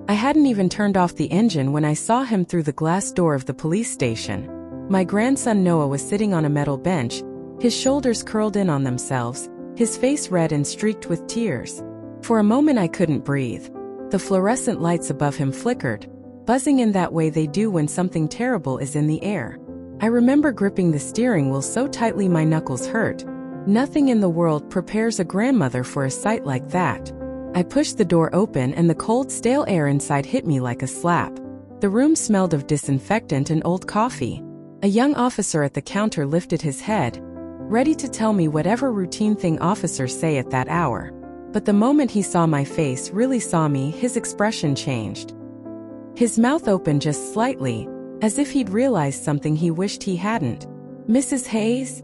I hadn't even turned off the engine when I saw him through the glass door of the police station. My grandson Noah was sitting on a metal bench, his shoulders curled in on themselves, his face red and streaked with tears. For a moment I couldn't breathe. The fluorescent lights above him flickered, buzzing in that way they do when something terrible is in the air. I remember gripping the steering wheel so tightly my knuckles hurt. Nothing in the world prepares a grandmother for a sight like that. I pushed the door open and the cold, stale air inside hit me like a slap. The room smelled of disinfectant and old coffee. A young officer at the counter lifted his head, ready to tell me whatever routine thing officers say at that hour. But the moment he saw my face, really saw me, his expression changed. His mouth opened just slightly, as if he'd realized something he wished he hadn't. "Mrs. Hayes?"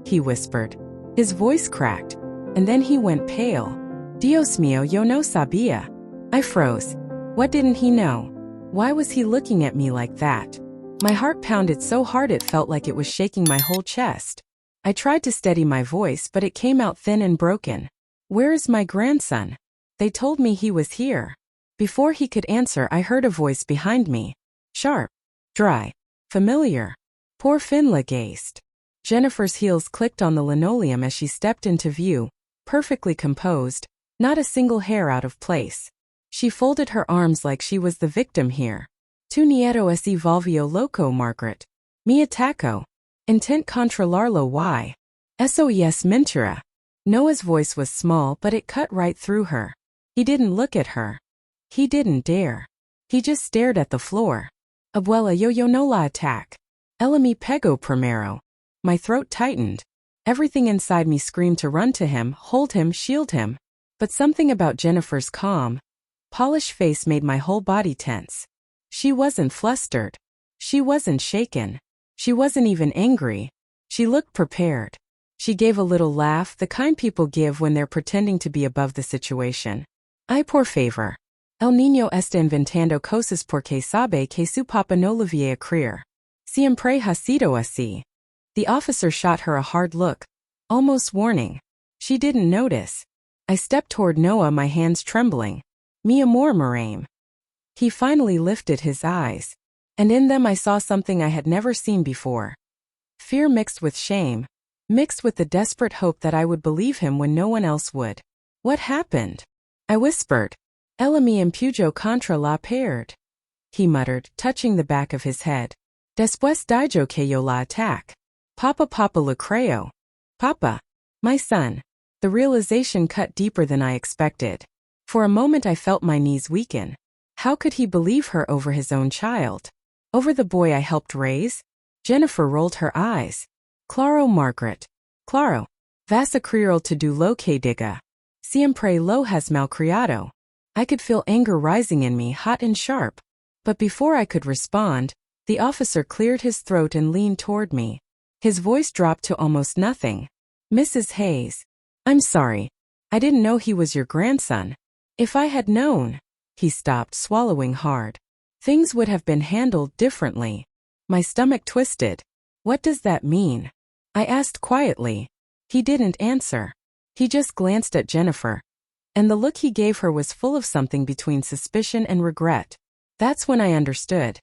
he whispered. His voice cracked, and then he went pale. "Dios mío, yo no sabía." I froze. What didn't he know? Why was he looking at me like that? My heart pounded so hard it felt like it was shaking my whole chest. I tried to steady my voice, but it came out thin and broken. "Where is my grandson? They told me he was here." Before he could answer, I heard a voice behind me. Sharp, dry, familiar. Poor Finla gazed. Jennifer's heels clicked on the linoleum as she stepped into view, perfectly composed, not a single hair out of place. She folded her arms like she was the victim here. "Tu nieto ese volvio loco, Margaret. Mi ataco. Intent controlarlo y. Eso es mentira." Noah's voice was small, but it cut right through her. He didn't look at her. He didn't dare. He just stared at the floor. "Abuela, yo no la attack. Ella me pego primero." My throat tightened. Everything inside me screamed to run to him, hold him, shield him. But something about Jennifer's calm, polished face made my whole body tense. She wasn't flustered. She wasn't shaken. She wasn't even angry. She looked prepared. She gave a little laugh, the kind people give when they're pretending to be above the situation. "Ay, por favor. El niño está inventando cosas porque sabe que su papa no le va a creer. Siempre ha sido así." The officer shot her a hard look, almost warning. She didn't notice. I stepped toward Noah, my hands trembling. "Mi amor, Maraim." He finally lifted his eyes, and in them I saw something I had never seen before. Fear mixed with shame, mixed with the desperate hope that I would believe him when no one else would. "What happened?" I whispered. "Ella me empujo contra la pared," he muttered, touching the back of his head. "Después dijo que yo la attack. Papa le creo. Papa. My son." The realization cut deeper than I expected. For a moment I felt my knees weaken. How could he believe her over his own child? Over the boy I helped raise? Jennifer rolled her eyes. "Claro, Margaret. Claro. Vas a creer to do lo que diga. Siempre lo has malcriado." I could feel anger rising in me, hot and sharp. But before I could respond, the officer cleared his throat and leaned toward me. His voice dropped to almost nothing. "Mrs. Hayes. I'm sorry. I didn't know he was your grandson. If I had known." He stopped, swallowing hard. "Things would have been handled differently." My stomach twisted. "What does that mean?" I asked quietly. He didn't answer. He just glanced at Jennifer. And the look he gave her was full of something between suspicion and regret. That's when I understood.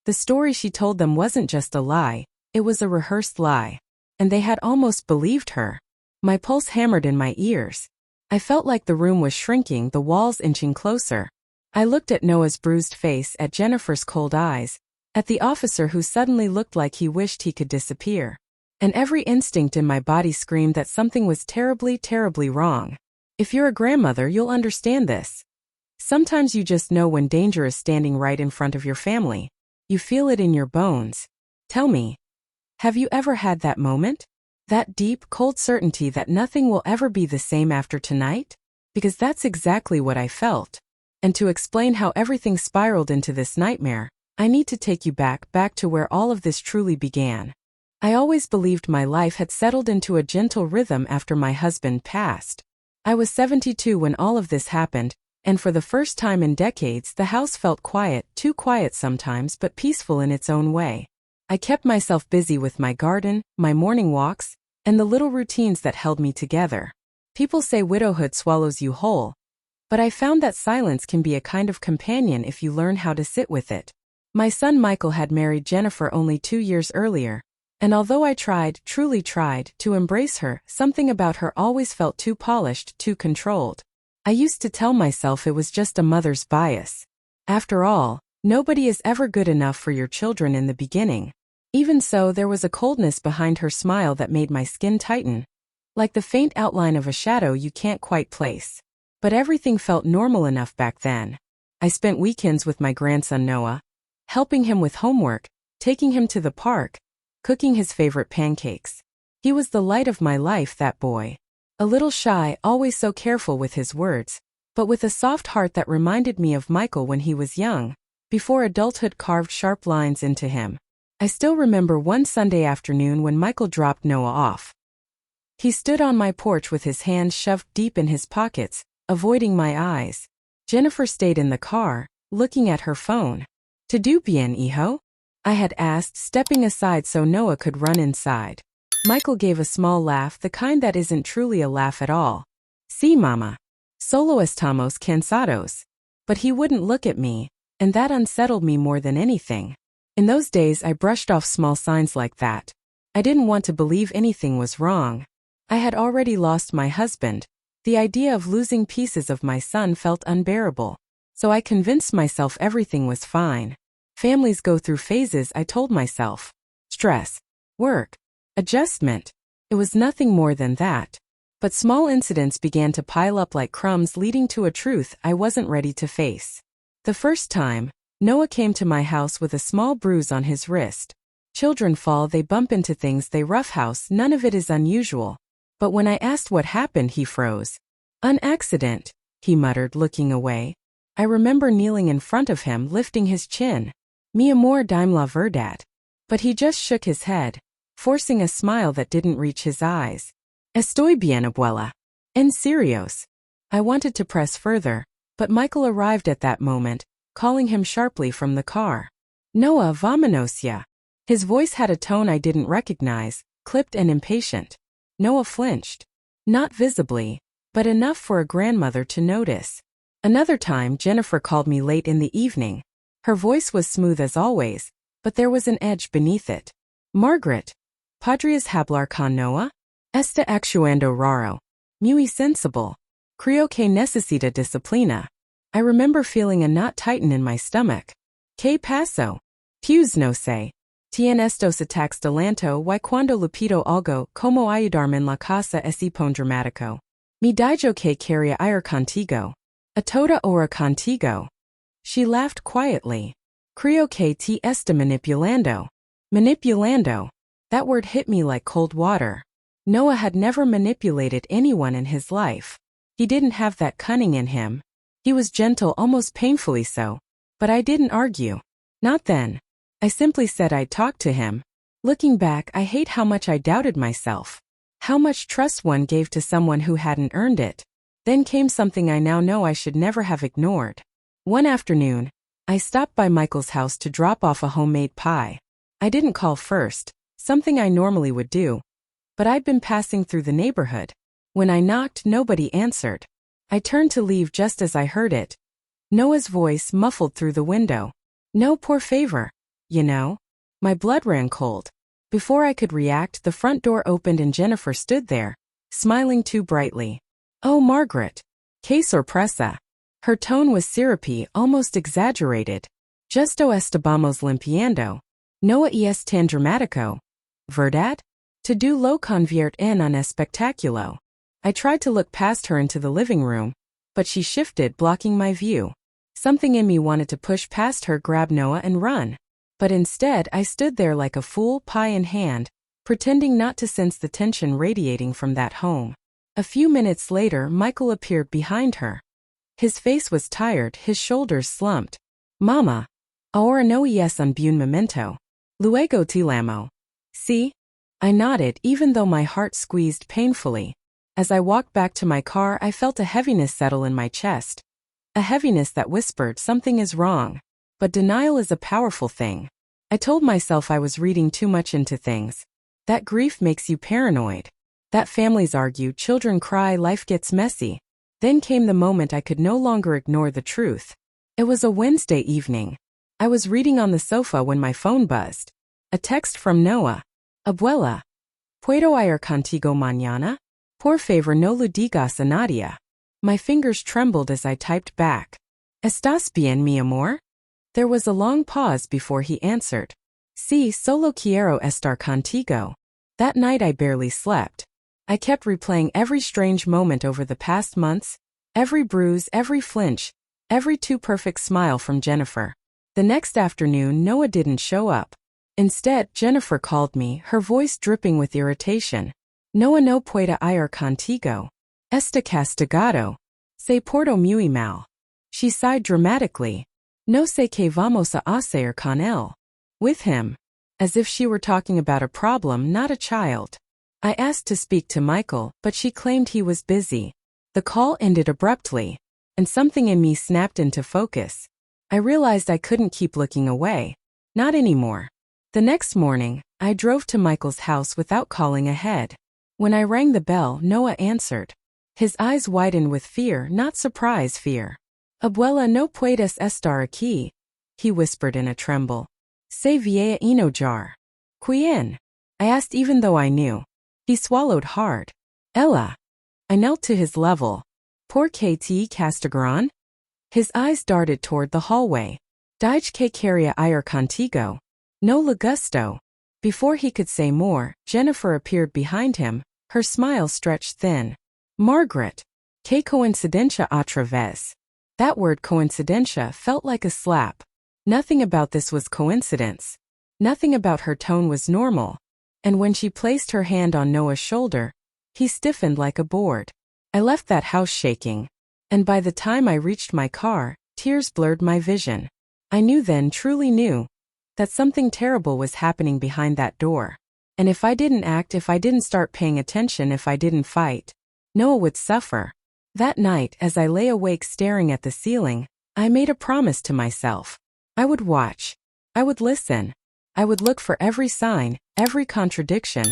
The story she told them wasn't just a lie, it was a rehearsed lie. And they had almost believed her. My pulse hammered in my ears. I felt like the room was shrinking, the walls inching closer. I looked at Noah's bruised face, at Jennifer's cold eyes, at the officer who suddenly looked like he wished he could disappear. And every instinct in my body screamed that something was terribly, terribly wrong. If you're a grandmother, you'll understand this. Sometimes you just know when danger is standing right in front of your family. You feel it in your bones. Tell me, have you ever had that moment? That deep, cold certainty that nothing will ever be the same after tonight? Because that's exactly what I felt. And to explain how everything spiraled into this nightmare, I need to take you back to where all of this truly began. I always believed my life had settled into a gentle rhythm after my husband passed. I was 72 when all of this happened, and for the first time in decades the house felt quiet, too quiet sometimes, but peaceful in its own way. I kept myself busy with my garden, my morning walks, and the little routines that held me together. People say widowhood swallows you whole. But I found that silence can be a kind of companion if you learn how to sit with it. My son Michael had married Jennifer only 2 years earlier, and although I tried, truly tried, to embrace her, something about her always felt too polished, too controlled. I used to tell myself it was just a mother's bias. After all, nobody is ever good enough for your children in the beginning. Even so, there was a coldness behind her smile that made my skin tighten, like the faint outline of a shadow you can't quite place. But everything felt normal enough back then. I spent weekends with my grandson Noah, helping him with homework, taking him to the park, cooking his favorite pancakes. He was the light of my life, that boy. A little shy, always so careful with his words, but with a soft heart that reminded me of Michael when he was young, before adulthood carved sharp lines into him. I still remember one Sunday afternoon when Michael dropped Noah off. He stood on my porch with his hands shoved deep in his pockets, avoiding my eyes. Jennifer stayed in the car, looking at her phone. "Todo bien, hijo?" I had asked, stepping aside so Noah could run inside. Michael gave a small laugh, the kind that isn't truly a laugh at all. "Sí, mama. Solo estamos cansados." But he wouldn't look at me, and that unsettled me more than anything. In those days I brushed off small signs like that. I didn't want to believe anything was wrong. I had already lost my husband. The idea of losing pieces of my son felt unbearable. So I convinced myself everything was fine. Families go through phases, I told myself. Stress. Work. Adjustment. It was nothing more than that. But small incidents began to pile up like crumbs, leading to a truth I wasn't ready to face. The first time, Noah came to my house with a small bruise on his wrist. Children fall, they bump into things, they roughhouse, none of it is unusual. But when I asked what happened, he froze. "An accident," he muttered, looking away. I remember kneeling in front of him, lifting his chin. "Mi amor, dime la verdad." But he just shook his head, forcing a smile that didn't reach his eyes. "Estoy bien, abuela. En serios." I wanted to press further, but Michael arrived at that moment, calling him sharply from the car. "Noah, vámonos ya." His voice had a tone I didn't recognize, clipped and impatient. Noah flinched. Not visibly, but enough for a grandmother to notice. Another time, Jennifer called me late in the evening. Her voice was smooth as always, but there was an edge beneath it. "Margaret, ¿podrías hablar con Noah? Está actuando raro. Muy sensible. Creo que necesita disciplina." I remember feeling a knot tighten in my stomach. "¿Qué pasó? Pues no sé. Tien estos ataques de llanto y cuando le pido algo como ayudarme en la casa ese pon dramático. Me dijo que quería ir contigo. A toda hora contigo." She laughed quietly. "Creo que te está manipulando." Manipulando. That word hit me like cold water. Noah had never manipulated anyone in his life. He didn't have that cunning in him. He was gentle, almost painfully so. But I didn't argue. Not then. I simply said I'd talk to him. Looking back, I hate how much I doubted myself. How much trust one gave to someone who hadn't earned it. Then came something I now know I should never have ignored. One afternoon, I stopped by Michael's house to drop off a homemade pie. I didn't call first, something I normally would do. But I'd been passing through the neighborhood. When I knocked, nobody answered. I turned to leave just as I heard it. Noah's voice muffled through the window. "No, por favor. You know." My blood ran cold. Before I could react, the front door opened and Jennifer stood there, smiling too brightly. "Oh, Margaret. Qué sorpresa." Her tone was syrupy, almost exaggerated. "Justo estábamos limpiando. Noah es tan dramático. ¿Verdad? Todo lo convierte en un espectáculo." I tried to look past her into the living room, but she shifted, blocking my view. Something in me wanted to push past her, grab Noah and run. But instead, I stood there like a fool, pie in hand, pretending not to sense the tension radiating from that home. A few minutes later, Michael appeared behind her. His face was tired, his shoulders slumped. "Mama, ahora no es un buen momento. Luego te llamo." "See?" I nodded, even though my heart squeezed painfully. As I walked back to my car, I felt a heaviness settle in my chest. A heaviness that whispered something is wrong. But denial is a powerful thing. I told myself I was reading too much into things. That grief makes you paranoid. That families argue, children cry, life gets messy. Then came the moment I could no longer ignore the truth. It was a Wednesday evening. I was reading on the sofa when my phone buzzed. A text from Noah. Abuela. ¿Puedo ir contigo mañana? Por favor no lo digas a nadie. My fingers trembled as I typed back. ¿Estás bien, mi amor? There was a long pause before he answered. Sí, solo quiero estar contigo. That night I barely slept. I kept replaying every strange moment over the past months, every bruise, every flinch, every too perfect smile from Jennifer. The next afternoon, Noah didn't show up. Instead, Jennifer called me, her voice dripping with irritation. Noah no puedo ir contigo. Está castigado. Se portó muy mal. She sighed dramatically. No sé qué vamos a hacer con él. With him. As if she were talking about a problem, not a child. I asked to speak to Michael, but she claimed he was busy. The call ended abruptly, and something in me snapped into focus. I realized I couldn't keep looking away. Not anymore. The next morning, I drove to Michael's house without calling ahead. When I rang the bell, Noah answered. His eyes widened with fear, not surprise fear. Abuela no puedes estar aquí, he whispered in a tremble. Se vaya enojar. ¿Quién? I asked even though I knew. He swallowed hard. Ella. I knelt to his level. ¿Por qué te castigaron? His eyes darted toward the hallway. Dije que quería ir contigo. No le gusto. Before he could say more, Jennifer appeared behind him, her smile stretched thin. Margaret. Que coincidencia otra vez. That word coincidencia felt like a slap. Nothing about this was coincidence. Nothing about her tone was normal. And when she placed her hand on Noah's shoulder, he stiffened like a board. I left that house shaking. And by the time I reached my car, tears blurred my vision. I knew then, truly knew, that something terrible was happening behind that door. And if I didn't act, if I didn't start paying attention, if I didn't fight, Noah would suffer. That night, as I lay awake staring at the ceiling, I made a promise to myself. I would watch. I would listen. I would look for every sign, every contradiction,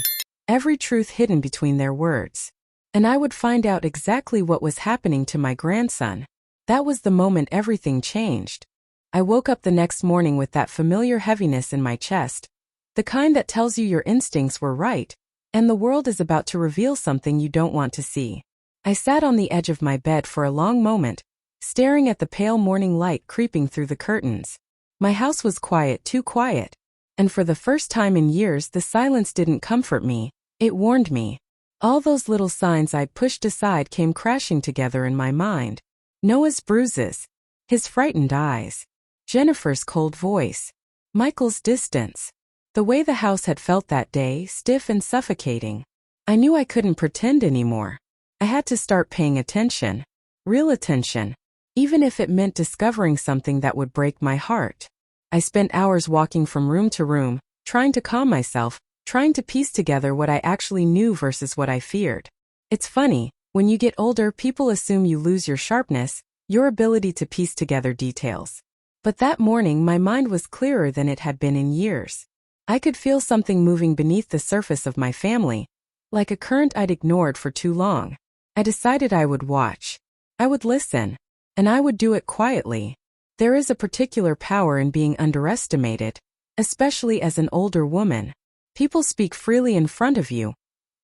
every truth hidden between their words. And I would find out exactly what was happening to my grandson. That was the moment everything changed. I woke up the next morning with that familiar heaviness in my chest, the kind that tells you your instincts were right, and the world is about to reveal something you don't want to see. I sat on the edge of my bed for a long moment, staring at the pale morning light creeping through the curtains. My house was quiet, too quiet. And for the first time in years, the silence didn't comfort me, it warned me. All those little signs I'd pushed aside came crashing together in my mind. Noah's bruises, his frightened eyes, Jennifer's cold voice, Michael's distance. The way the house had felt that day, stiff and suffocating. I knew I couldn't pretend anymore. I had to start paying attention. Real attention. Even if it meant discovering something that would break my heart. I spent hours walking from room to room, trying to calm myself, trying to piece together what I actually knew versus what I feared. It's funny, when you get older, people assume you lose your sharpness, your ability to piece together details. But that morning, my mind was clearer than it had been in years. I could feel something moving beneath the surface of my family, like a current I'd ignored for too long. I decided I would watch. I would listen. And I would do it quietly. There is a particular power in being underestimated, especially as an older woman. People speak freely in front of you,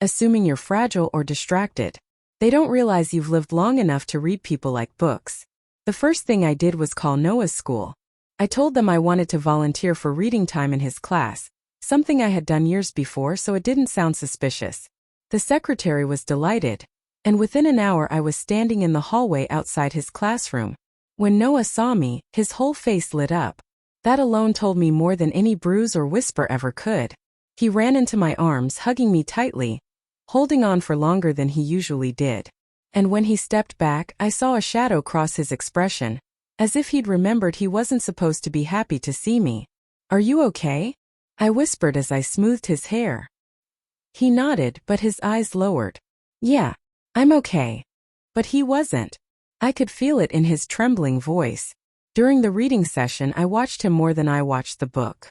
assuming you're fragile or distracted. They don't realize you've lived long enough to read people like books. The first thing I did was call Noah's school. I told them I wanted to volunteer for reading time in his class, something I had done years before, so it didn't sound suspicious. The secretary was delighted, and within an hour I was standing in the hallway outside his classroom. When Noah saw me, his whole face lit up. That alone told me more than any bruise or whisper ever could. He ran into my arms, hugging me tightly, holding on for longer than he usually did. And when he stepped back, I saw a shadow cross his expression, as if he'd remembered he wasn't supposed to be happy to see me. Are you okay? I whispered as I smoothed his hair. He nodded, but his eyes lowered. Yeah, I'm okay. But he wasn't. I could feel it in his trembling voice. During the reading session, I watched him more than I watched the book.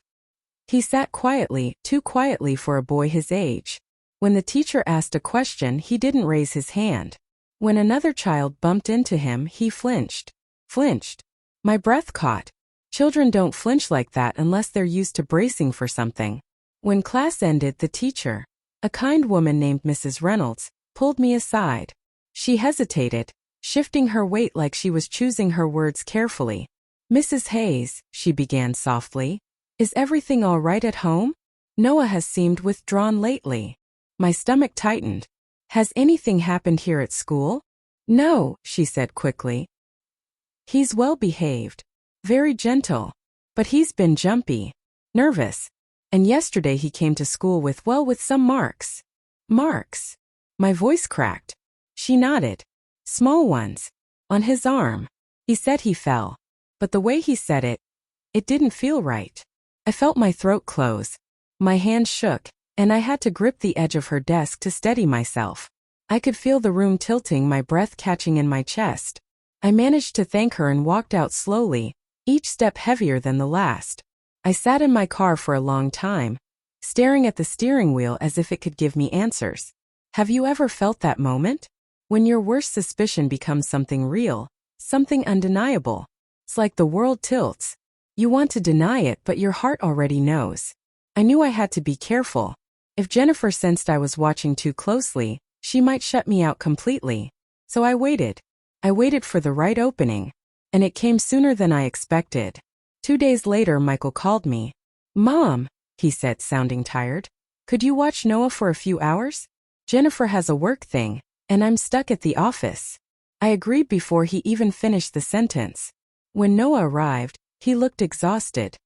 He sat quietly, too quietly for a boy his age. When the teacher asked a question, he didn't raise his hand. When another child bumped into him, he flinched. Flinched. My breath caught. Children don't flinch like that unless they're used to bracing for something. When class ended, the teacher, a kind woman named Mrs. Reynolds, pulled me aside. She hesitated, shifting her weight like she was choosing her words carefully. "Mrs. Hayes," she began softly, "is everything all right at home? Noah has seemed withdrawn lately." My stomach tightened. "Has anything happened here at school?" "No," she said quickly. "He's well behaved. Very gentle. But he's been jumpy. Nervous. And yesterday he came to school with some marks." "Marks?" My voice cracked. She nodded. "Small ones. On his arm. He said he fell. But the way he said it, it didn't feel right." I felt my throat close. My hand shook, and I had to grip the edge of her desk to steady myself. I could feel the room tilting, my breath catching in my chest. I managed to thank her and walked out slowly, each step heavier than the last. I sat in my car for a long time, staring at the steering wheel as if it could give me answers. Have you ever felt that moment? When your worst suspicion becomes something real, something undeniable. It's like the world tilts. You want to deny it, but your heart already knows. I knew I had to be careful. If Jennifer sensed I was watching too closely, she might shut me out completely. So I waited. I waited for the right opening. And it came sooner than I expected. 2 days later, Michael called me. "Mom," he said, sounding tired, "could you watch Noah for a few hours? Jennifer has a work thing, and I'm stuck at the office." I agreed before he even finished the sentence. When Noah arrived, he looked exhausted.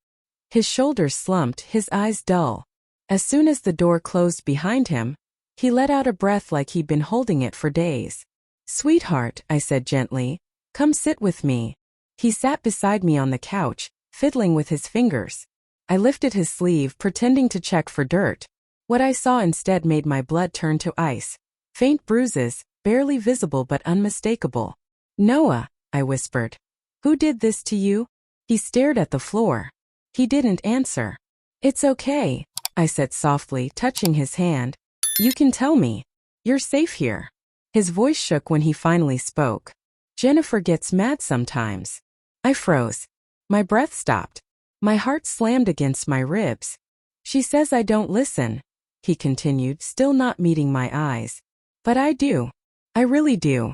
His shoulders slumped, his eyes dull. As soon as the door closed behind him, he let out a breath like he'd been holding it for days. "Sweetheart," I said gently, "come sit with me." He sat beside me on the couch, fiddling with his fingers. I lifted his sleeve, pretending to check for dirt. What I saw instead made my blood turn to ice. Faint bruises, barely visible but unmistakable. "Noah," I whispered. "Who did this to you?" He stared at the floor. He didn't answer. "It's okay," I said softly, touching his hand. "You can tell me. You're safe here." His voice shook when he finally spoke. "Jennifer gets mad sometimes." I froze. My breath stopped. My heart slammed against my ribs. "She says I don't listen," he continued, still not meeting my eyes. "But I do. I really do."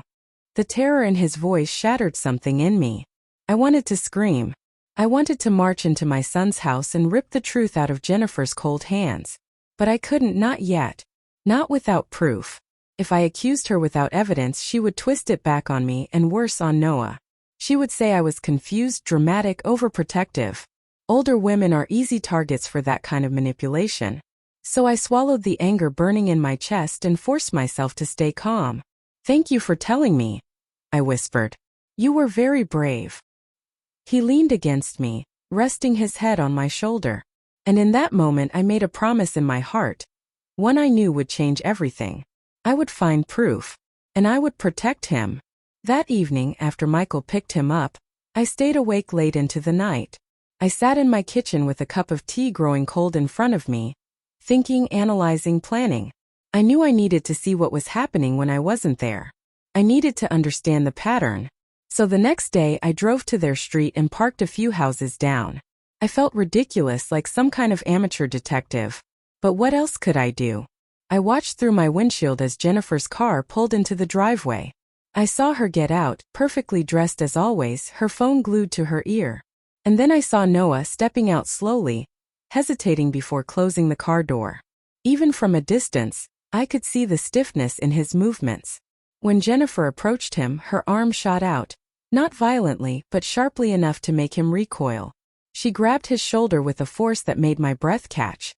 The terror in his voice shattered something in me. I wanted to scream. I wanted to march into my son's house and rip the truth out of Jennifer's cold hands. But I couldn't, not yet. Not without proof. If I accused her without evidence, she would twist it back on me and worse, on Noah. She would say I was confused, dramatic, overprotective. Older women are easy targets for that kind of manipulation. So I swallowed the anger burning in my chest and forced myself to stay calm. "Thank you for telling me," I whispered. "You were very brave." He leaned against me, resting his head on my shoulder. And in that moment I made a promise in my heart. One I knew would change everything. I would find proof. And I would protect him. That evening, after Michael picked him up, I stayed awake late into the night. I sat in my kitchen with a cup of tea growing cold in front of me, thinking, analyzing, planning. I knew I needed to see what was happening when I wasn't there. I needed to understand the pattern. So the next day I drove to their street and parked a few houses down. I felt ridiculous, like some kind of amateur detective. But what else could I do? I watched through my windshield as Jennifer's car pulled into the driveway. I saw her get out, perfectly dressed as always, her phone glued to her ear. And then I saw Noah stepping out slowly, hesitating before closing the car door. Even from a distance, I could see the stiffness in his movements. When Jennifer approached him, her arm shot out. Not violently, but sharply enough to make him recoil. She grabbed his shoulder with a force that made my breath catch.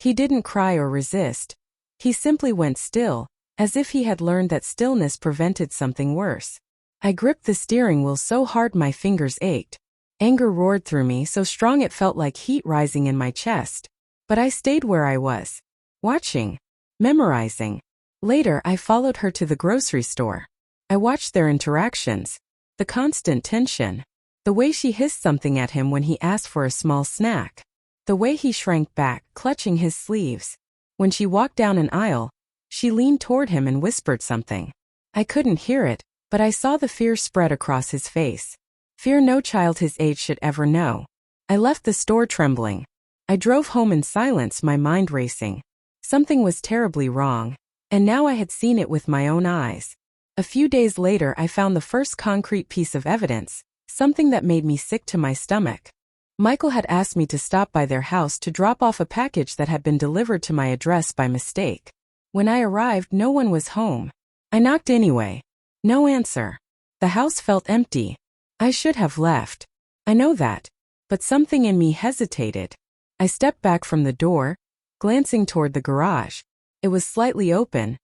He didn't cry or resist. He simply went still, as if he had learned that stillness prevented something worse. I gripped the steering wheel so hard my fingers ached. Anger roared through me, so strong it felt like heat rising in my chest. But I stayed where I was, watching, memorizing. Later, I followed her to the grocery store. I watched their interactions. The constant tension. The way she hissed something at him when he asked for a small snack. The way he shrank back, clutching his sleeves. When she walked down an aisle, she leaned toward him and whispered something. I couldn't hear it, but I saw the fear spread across his face. Fear no child his age should ever know. I left the store trembling. I drove home in silence, my mind racing. Something was terribly wrong, and now I had seen it with my own eyes. A few days later I found the first concrete piece of evidence, something that made me sick to my stomach. Michael had asked me to stop by their house to drop off a package that had been delivered to my address by mistake. When I arrived, no one was home. I knocked anyway. No answer. The house felt empty. I should have left. I know that. But something in me hesitated. I stepped back from the door, glancing toward the garage. It was slightly open.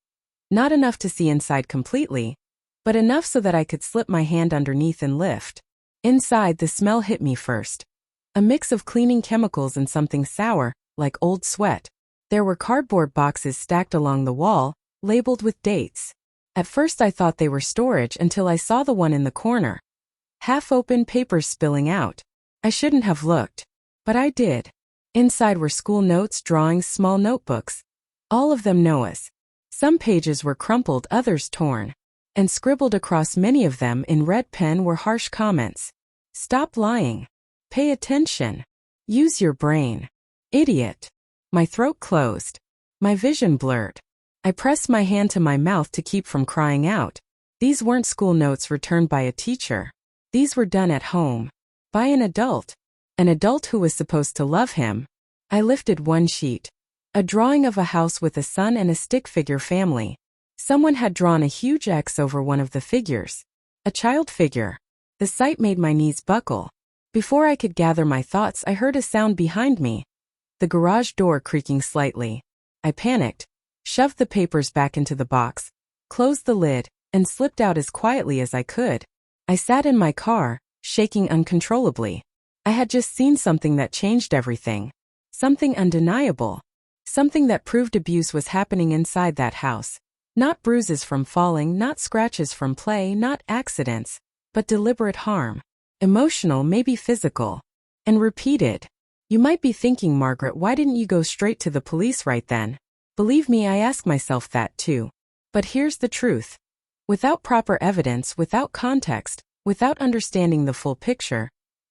Not enough to see inside completely, but enough so that I could slip my hand underneath and lift. Inside, the smell hit me first. A mix of cleaning chemicals and something sour, like old sweat. There were cardboard boxes stacked along the wall, labeled with dates. At first I thought they were storage until I saw the one in the corner. Half-open papers spilling out. I shouldn't have looked, but I did. Inside were school notes, drawings, small notebooks. All of them Noah's. Some pages were crumpled, others torn. And scribbled across many of them in red pen were harsh comments. Stop lying. Pay attention. Use your brain. Idiot. My throat closed. My vision blurred. I pressed my hand to my mouth to keep from crying out. These weren't school notes returned by a teacher. These were done at home. By an adult. An adult who was supposed to love him. I lifted one sheet. A drawing of a house with a sun and a stick figure family. Someone had drawn a huge X over one of the figures. A child figure. The sight made my knees buckle. Before I could gather my thoughts, I heard a sound behind me. The garage door creaking slightly. I panicked, shoved the papers back into the box, closed the lid, and slipped out as quietly as I could. I sat in my car, shaking uncontrollably. I had just seen something that changed everything. Something undeniable. Something that proved abuse was happening inside that house. Not bruises from falling, not scratches from play, not accidents, but deliberate harm. Emotional, maybe physical. And repeated. You might be thinking, Margaret, why didn't you go straight to the police right then? Believe me, I ask myself that too. But here's the truth. Without proper evidence, without context, without understanding the full picture,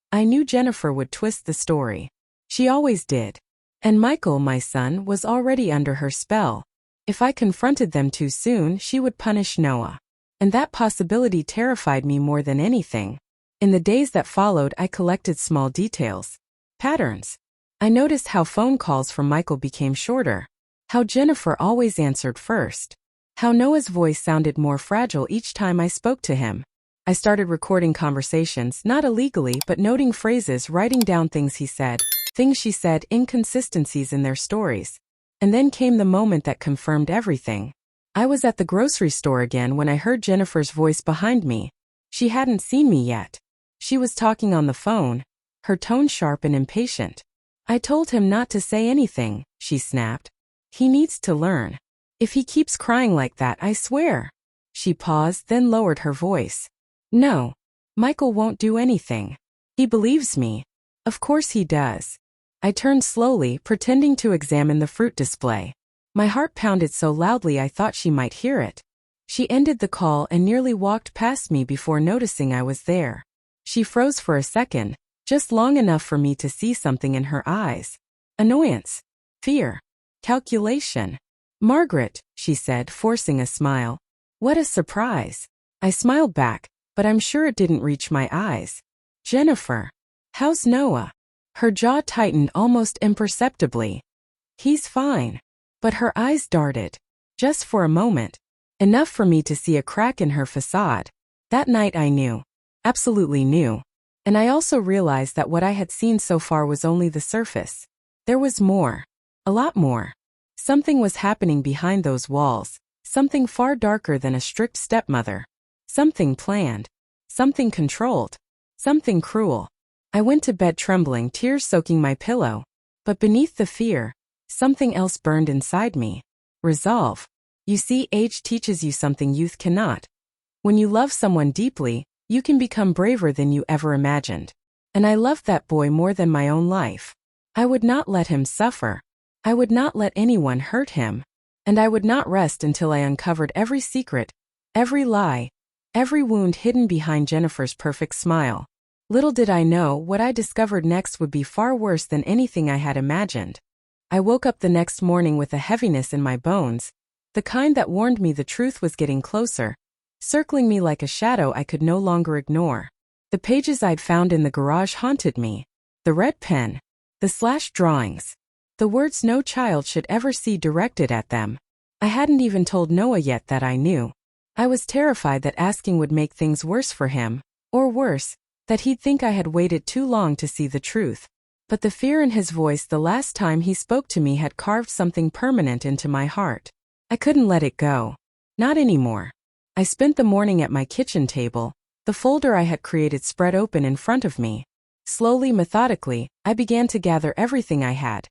I knew Jennifer would twist the story. She always did. And Michael, my son, was already under her spell. If I confronted them too soon, she would punish Noah. And that possibility terrified me more than anything. In the days that followed, I collected small details. Patterns. I noticed how phone calls from Michael became shorter. How Jennifer always answered first. How Noah's voice sounded more fragile each time I spoke to him. I started recording conversations, not illegally, but noting phrases, writing down things he said, things she said, inconsistencies in their stories. And then came the moment that confirmed everything. I was at the grocery store again when I heard Jennifer's voice behind me. She hadn't seen me yet. She was talking on the phone, her tone sharp and impatient. I told him not to say anything, she snapped. He needs to learn. If he keeps crying like that, I swear. She paused, then lowered her voice. No. Michael won't do anything. He believes me. Of course he does. I turned slowly, pretending to examine the fruit display. My heart pounded so loudly I thought she might hear it. She ended the call and nearly walked past me before noticing I was there. She froze for a second, just long enough for me to see something in her eyes. Annoyance. Fear. Calculation. Margaret, she said, forcing a smile. What a surprise. I smiled back, but I'm sure it didn't reach my eyes. Jennifer. How's Noah? Her jaw tightened almost imperceptibly. He's fine. But her eyes darted. Just for a moment. Enough for me to see a crack in her facade. That night I knew. Absolutely knew. And I also realized that what I had seen so far was only the surface. There was more. A lot more. Something was happening behind those walls. Something far darker than a strict stepmother. Something planned. Something controlled. Something cruel. I went to bed trembling, tears soaking my pillow. But beneath the fear, something else burned inside me. Resolve. You see, age teaches you something youth cannot. When you love someone deeply, you can become braver than you ever imagined. And I loved that boy more than my own life. I would not let him suffer. I would not let anyone hurt him. And I would not rest until I uncovered every secret, Every lie. Every wound hidden behind Jennifer's perfect smile. Little did I know what I discovered next would be far worse than anything I had imagined. I woke up the next morning with a heaviness in my bones, the kind that warned me the truth was getting closer, circling me like a shadow I could no longer ignore. The pages I'd found in the garage haunted me. The red pen. The slashed drawings. The words no child should ever see directed at them. I hadn't even told Noah yet that I knew. I was terrified that asking would make things worse for him, or worse, that he'd think I had waited too long to see the truth. But the fear in his voice the last time he spoke to me had carved something permanent into my heart. I couldn't let it go. Not anymore. I spent the morning at my kitchen table, the folder I had created spread open in front of me. Slowly, methodically, I began to gather everything I had.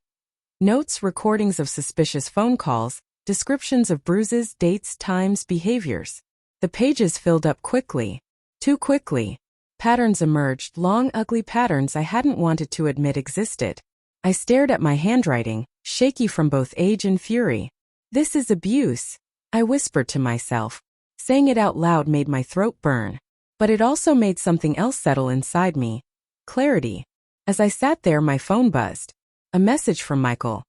Notes, recordings of suspicious phone calls, descriptions of bruises, dates, times, behaviors. The pages filled up quickly. Too quickly. Patterns emerged, long, ugly patterns I hadn't wanted to admit existed. I stared at my handwriting, shaky from both age and fury. This is abuse, I whispered to myself. Saying it out loud made my throat burn. But it also made something else settle inside me. Clarity. As I sat there, my phone buzzed. A message from Michael.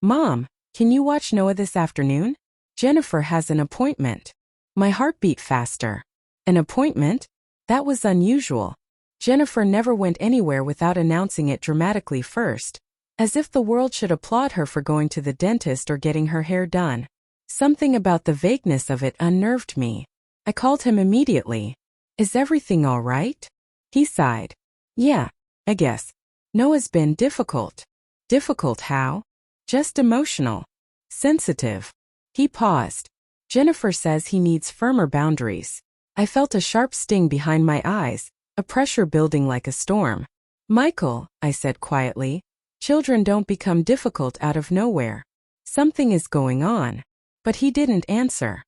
Mom, can you watch Noah this afternoon? Jennifer has an appointment. My heart beat faster. An appointment? That was unusual. Jennifer never went anywhere without announcing it dramatically first, as if the world should applaud her for going to the dentist or getting her hair done. Something about the vagueness of it unnerved me. I called him immediately. Is everything all right? He sighed. Yeah, I guess. Noah's been difficult. Difficult how? Just emotional. Sensitive. He paused. Jennifer says he needs firmer boundaries. I felt a sharp sting behind my eyes, a pressure building like a storm. Michael, I said quietly, children don't become difficult out of nowhere. Something is going on. But he didn't answer.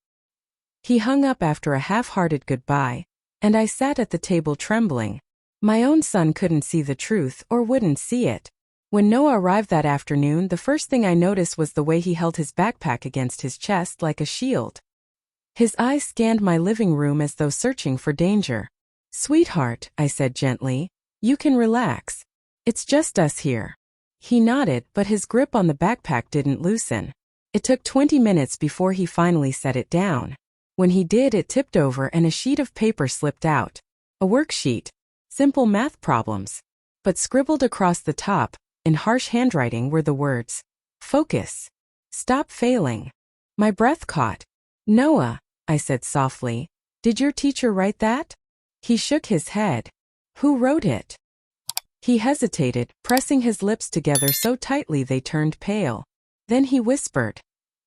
He hung up after a half-hearted goodbye, and I sat at the table trembling. My own son couldn't see the truth or wouldn't see it. When Noah arrived that afternoon, the first thing I noticed was the way he held his backpack against his chest like a shield. His eyes scanned my living room as though searching for danger. Sweetheart, I said gently, you can relax. It's just us here. He nodded, but his grip on the backpack didn't loosen. It took 20 minutes before he finally set it down. When he did, it tipped over and a sheet of paper slipped out. A worksheet. Simple math problems. But scribbled across the top, in harsh handwriting, were the words, focus. Stop failing. My breath caught. Noah, I said softly, did your teacher write that? He shook his head. Who wrote it? He hesitated, pressing his lips together so tightly they turned pale. Then he whispered.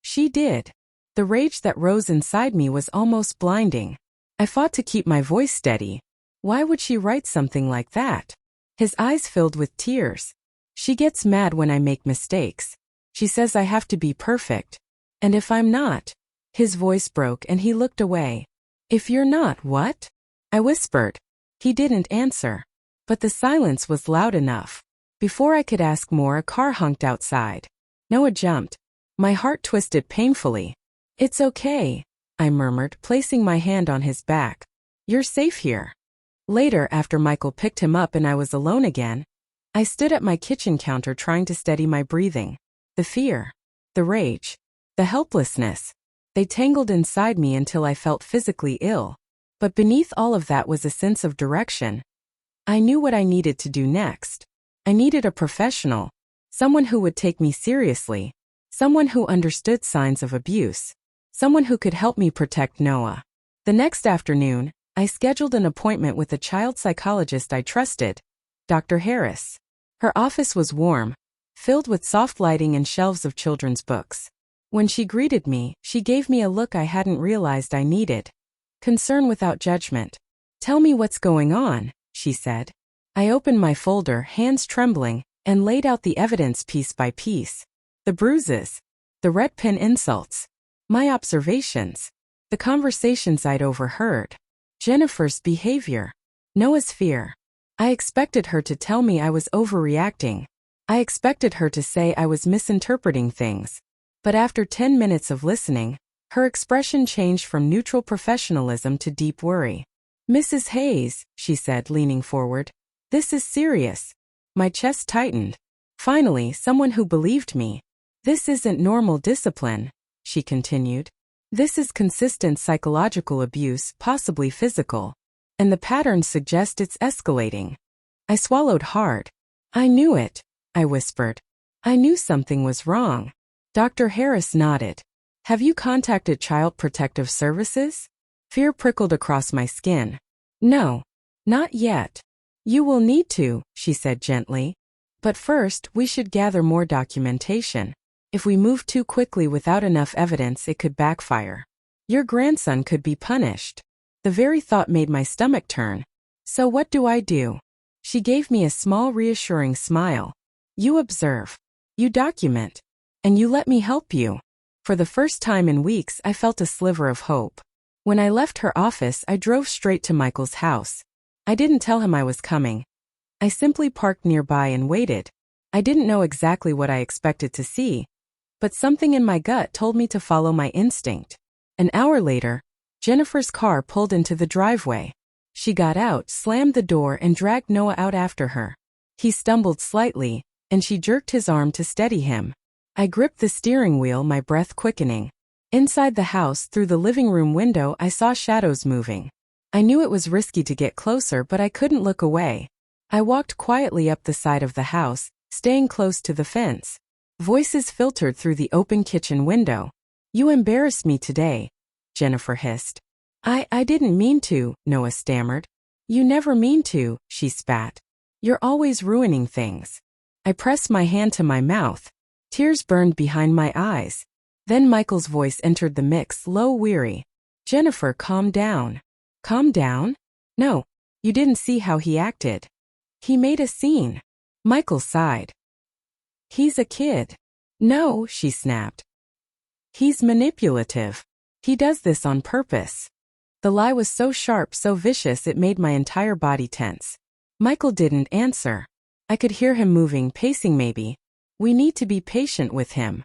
She did. The rage that rose inside me was almost blinding. I fought to keep my voice steady. Why would she write something like that? His eyes filled with tears. She gets mad when I make mistakes. She says I have to be perfect. And if I'm not? His voice broke and he looked away. If you're not, what? I whispered. He didn't answer. But the silence was loud enough. Before I could ask more, a car honked outside. Noah jumped. My heart twisted painfully. It's okay, I murmured, placing my hand on his back. You're safe here. Later, after Michael picked him up and I was alone again, I stood at my kitchen counter trying to steady my breathing. The fear, the rage, the helplessness. They tangled inside me until I felt physically ill. But beneath all of that was a sense of direction. I knew what I needed to do next. I needed a professional, someone who would take me seriously, someone who understood signs of abuse, someone who could help me protect Noah. The next afternoon, I scheduled an appointment with a child psychologist I trusted, Dr. Harris. Her office was warm, filled with soft lighting and shelves of children's books. When she greeted me, she gave me a look I hadn't realized I needed. Concern without judgment. Tell me what's going on, she said. I opened my folder, hands trembling, and laid out the evidence piece by piece. The bruises, the red pen insults, my observations, the conversations I'd overheard, Jennifer's behavior, Noah's fear. I expected her to tell me I was overreacting. I expected her to say I was misinterpreting things. But after 10 minutes of listening, Her expression changed from neutral professionalism to deep worry. "Mrs. Hayes," she said, leaning forward. "This is serious." My chest tightened. Finally, someone who believed me. "This isn't normal discipline," she continued. "This is consistent psychological abuse, possibly physical. And the patterns suggest it's escalating." I swallowed hard. "I knew it," I whispered. "I knew something was wrong." Dr. Harris nodded. "Have you contacted Child Protective Services?" Fear prickled across my skin. "No, not yet." "You will need to," she said gently. "But first, we should gather more documentation. If we move too quickly without enough evidence, it could backfire. Your grandson could be punished." The very thought made my stomach turn. "So what do I do?" She gave me a small, reassuring smile. "You observe. You document. And you let me help you." For the first time in weeks, I felt a sliver of hope. When I left her office, I drove straight to Michael's house. I didn't tell him I was coming. I simply parked nearby and waited. I didn't know exactly what I expected to see, but something in my gut told me to follow my instinct. An hour later, Jennifer's car pulled into the driveway. She got out, slammed the door, and dragged Noah out after her. He stumbled slightly, and she jerked his arm to steady him. I gripped the steering wheel, my breath quickening. Inside the house, through the living room window, I saw shadows moving. I knew it was risky to get closer, but I couldn't look away. I walked quietly up the side of the house, staying close to the fence. Voices filtered through the open kitchen window. "You embarrassed me today," Jennifer hissed. I didn't mean to," Noah stammered. "You never mean to," she spat. "You're always ruining things." I pressed my hand to my mouth. Tears burned behind my eyes. Then Michael's voice entered the mix, low, weary. "Jennifer, calm down." "Calm down?" "No, you didn't see how he acted. He made a scene." Michael sighed. "He's a kid." "No," she snapped. "He's manipulative. He does this on purpose." The lie was so sharp, so vicious, it made my entire body tense. Michael didn't answer. I could hear him moving, pacing maybe. "We need to be patient with him."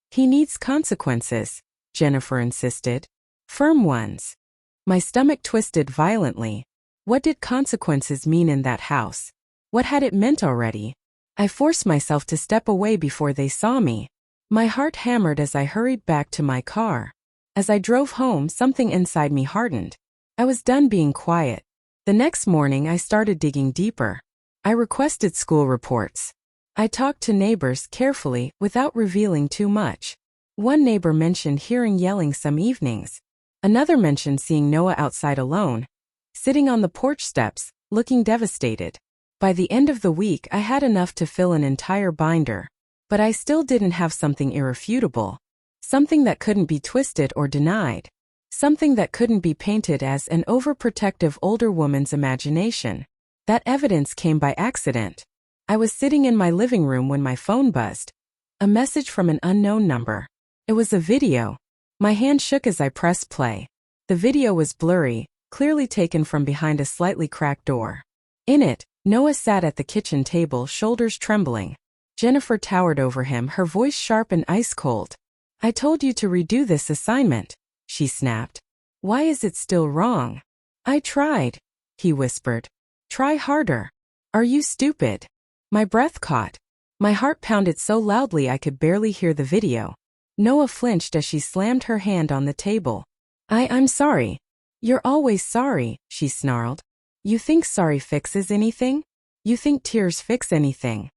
"He needs consequences," Jennifer insisted. "Firm ones." My stomach twisted violently. What did consequences mean in that house? What had it meant already? I forced myself to step away before they saw me. My heart hammered as I hurried back to my car. As I drove home, something inside me hardened. I was done being quiet. The next morning, I started digging deeper. I requested school reports. I talked to neighbors carefully, without revealing too much. One neighbor mentioned hearing yelling some evenings. Another mentioned seeing Noah outside alone, sitting on the porch steps, looking devastated. By the end of the week, I had enough to fill an entire binder. But I still didn't have something irrefutable. Something that couldn't be twisted or denied. Something that couldn't be painted as an overprotective older woman's imagination. That evidence came by accident. I was sitting in my living room when my phone buzzed. A message from an unknown number. It was a video. My hand shook as I pressed play. The video was blurry, clearly taken from behind a slightly cracked door. In it, Noah sat at the kitchen table, shoulders trembling. Jennifer towered over him, her voice sharp and ice-cold. "I told you to redo this assignment," she snapped. "Why is it still wrong?" "I tried," he whispered. "Try harder." "Are you stupid?" My breath caught. My heart pounded so loudly I could barely hear the video. Noah flinched as she slammed her hand on the table. I'm sorry." "You're always sorry," she snarled. "You think sorry fixes anything? You think tears fix anything?"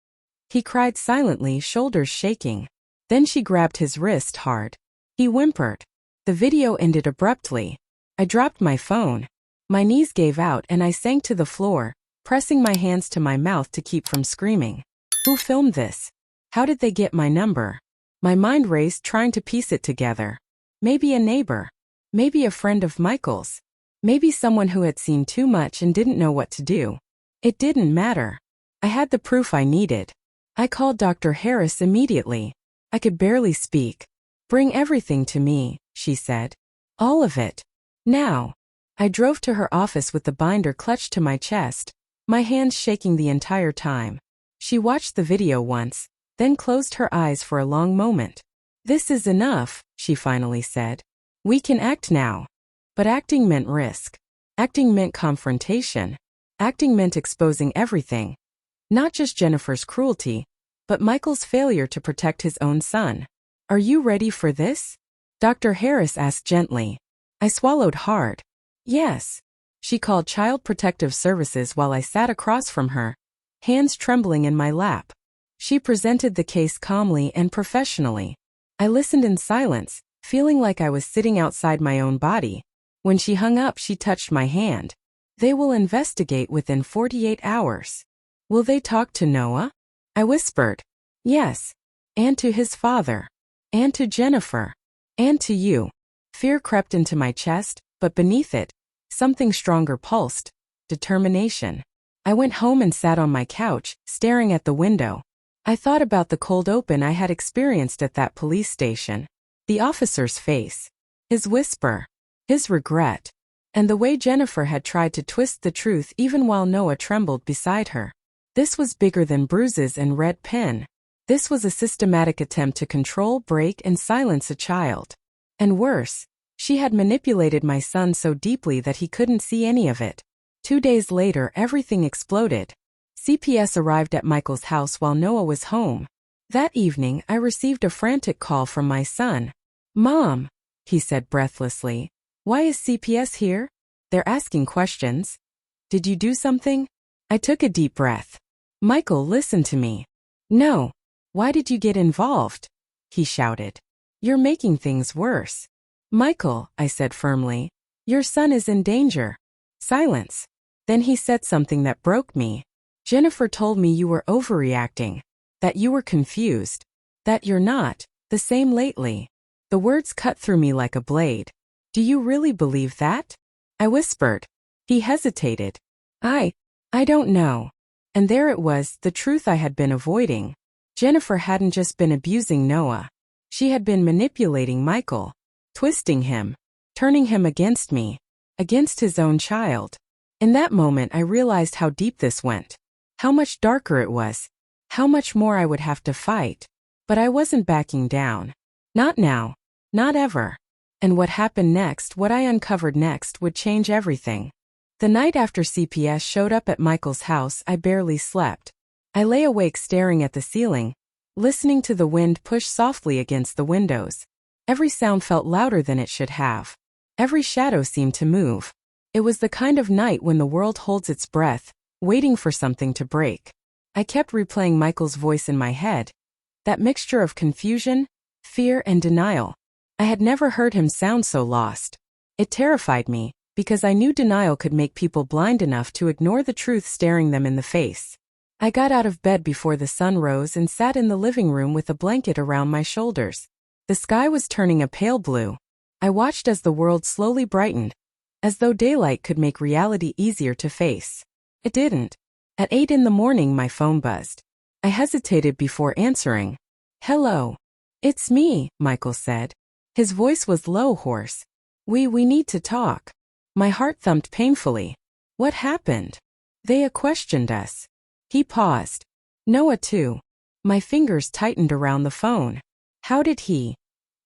He cried silently, shoulders shaking. Then she grabbed his wrist hard. He whimpered. The video ended abruptly. I dropped my phone. My knees gave out and I sank to the floor, pressing my hands to my mouth to keep from screaming. Who filmed this? How did they get my number? My mind raced, trying to piece it together. Maybe a neighbor. Maybe a friend of Michael's. Maybe someone who had seen too much and didn't know what to do. It didn't matter. I had the proof I needed. I called Dr. Harris immediately. I could barely speak. "Bring everything to me," she said. "All of it. Now." I drove to her office with the binder clutched to my chest, my hands shaking the entire time. She watched the video once, then closed her eyes for a long moment. "This is enough," she finally said. "We can act now." But acting meant risk. Acting meant confrontation. Acting meant exposing everything. Not just Jennifer's cruelty, but Michael's failure to protect his own son. "Are you ready for this?" Dr. Harris asked gently. I swallowed hard. "Yes." She called Child Protective Services while I sat across from her, hands trembling in my lap. She presented the case calmly and professionally. I listened in silence, feeling like I was sitting outside my own body. When she hung up, she touched my hand. "They will investigate within 48 hours. Will they talk to Noah?" I whispered. "Yes. And to his father. And to Jennifer. And to you." Fear crept into my chest, but beneath it, something stronger pulsed. Determination. I went home and sat on my couch, staring at the window. I thought about the cold open I had experienced at that police station. The officer's face. His whisper. His regret. And the way Jennifer had tried to twist the truth even while Noah trembled beside her. This was bigger than bruises and red pen. This was a systematic attempt to control, break, and silence a child. And worse, she had manipulated my son so deeply that he couldn't see any of it. 2 days later, everything exploded. CPS arrived at Michael's house while Noah was home. That evening, I received a frantic call from my son. "Mom," he said breathlessly, "why is CPS here? They're asking questions. Did you do something?" I took a deep breath. "Michael, listen to me." "No. Why did you get involved?" he shouted. "You're making things worse." "Michael," I said firmly, "your son is in danger." Silence. Then he said something that broke me. "Jennifer told me you were overreacting. That you were confused. That you're not the same lately." The words cut through me like a blade. "Do you really believe that?" I whispered. He hesitated. I don't know." And there it was, the truth I had been avoiding. Jennifer hadn't just been abusing Noah. She had been manipulating Michael. Twisting him. Turning him against me. Against his own child. In that moment I realized how deep this went. How much darker it was. How much more I would have to fight. But I wasn't backing down. Not now. Not ever. And what happened next, what I uncovered next, would change everything. The night after CPS showed up at Michael's house, I barely slept. I lay awake staring at the ceiling, listening to the wind push softly against the windows. Every sound felt louder than it should have. Every shadow seemed to move. It was the kind of night when the world holds its breath, waiting for something to break. I kept replaying Michael's voice in my head. That mixture of confusion, fear, and denial. I had never heard him sound so lost. It terrified me, because I knew denial could make people blind enough to ignore the truth staring them in the face. I got out of bed before the sun rose and sat in the living room with a blanket around my shoulders. The sky was turning a pale blue. I watched as the world slowly brightened, as though daylight could make reality easier to face. It didn't. At 8 in the morning my phone buzzed. I hesitated before answering. "Hello." "It's me," Michael said. His voice was low, hoarse. We need to talk." My heart thumped painfully. "What happened?" "They questioned us." He paused. "Noah too." My fingers tightened around the phone. "How did he?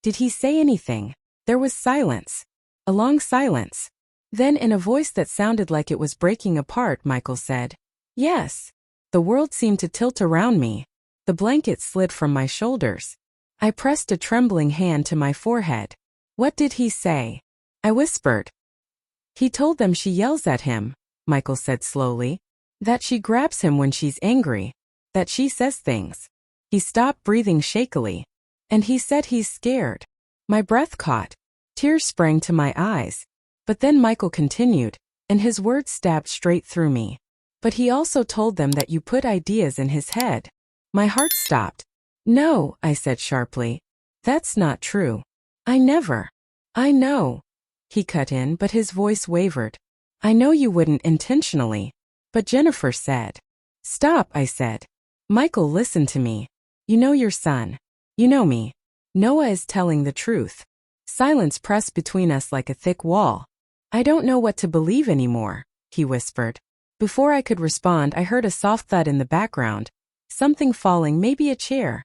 Did he say anything?" There was silence. A long silence. Then in a voice that sounded like it was breaking apart, Michael said, "Yes." The world seemed to tilt around me. The blanket slid from my shoulders. I pressed a trembling hand to my forehead. "What did he say?" I whispered. "He told them she yells at him," Michael said slowly. "That she grabs him when she's angry. That she says things." He stopped breathing shakily. "And he said he's scared." My breath caught. Tears sprang to my eyes. But then Michael continued, and his words stabbed straight through me. "But he also told them that you put ideas in his head." My heart stopped. "No," I said sharply. "That's not true. I never." "I know." He cut in, but his voice wavered. "I know you wouldn't intentionally. But Jennifer said." "Stop," I said. "Michael, listen to me. You know your son. You know me. Noah is telling the truth." Silence pressed between us like a thick wall. "I don't know what to believe anymore," he whispered. Before I could respond, I heard a soft thud in the background, something falling, maybe a chair,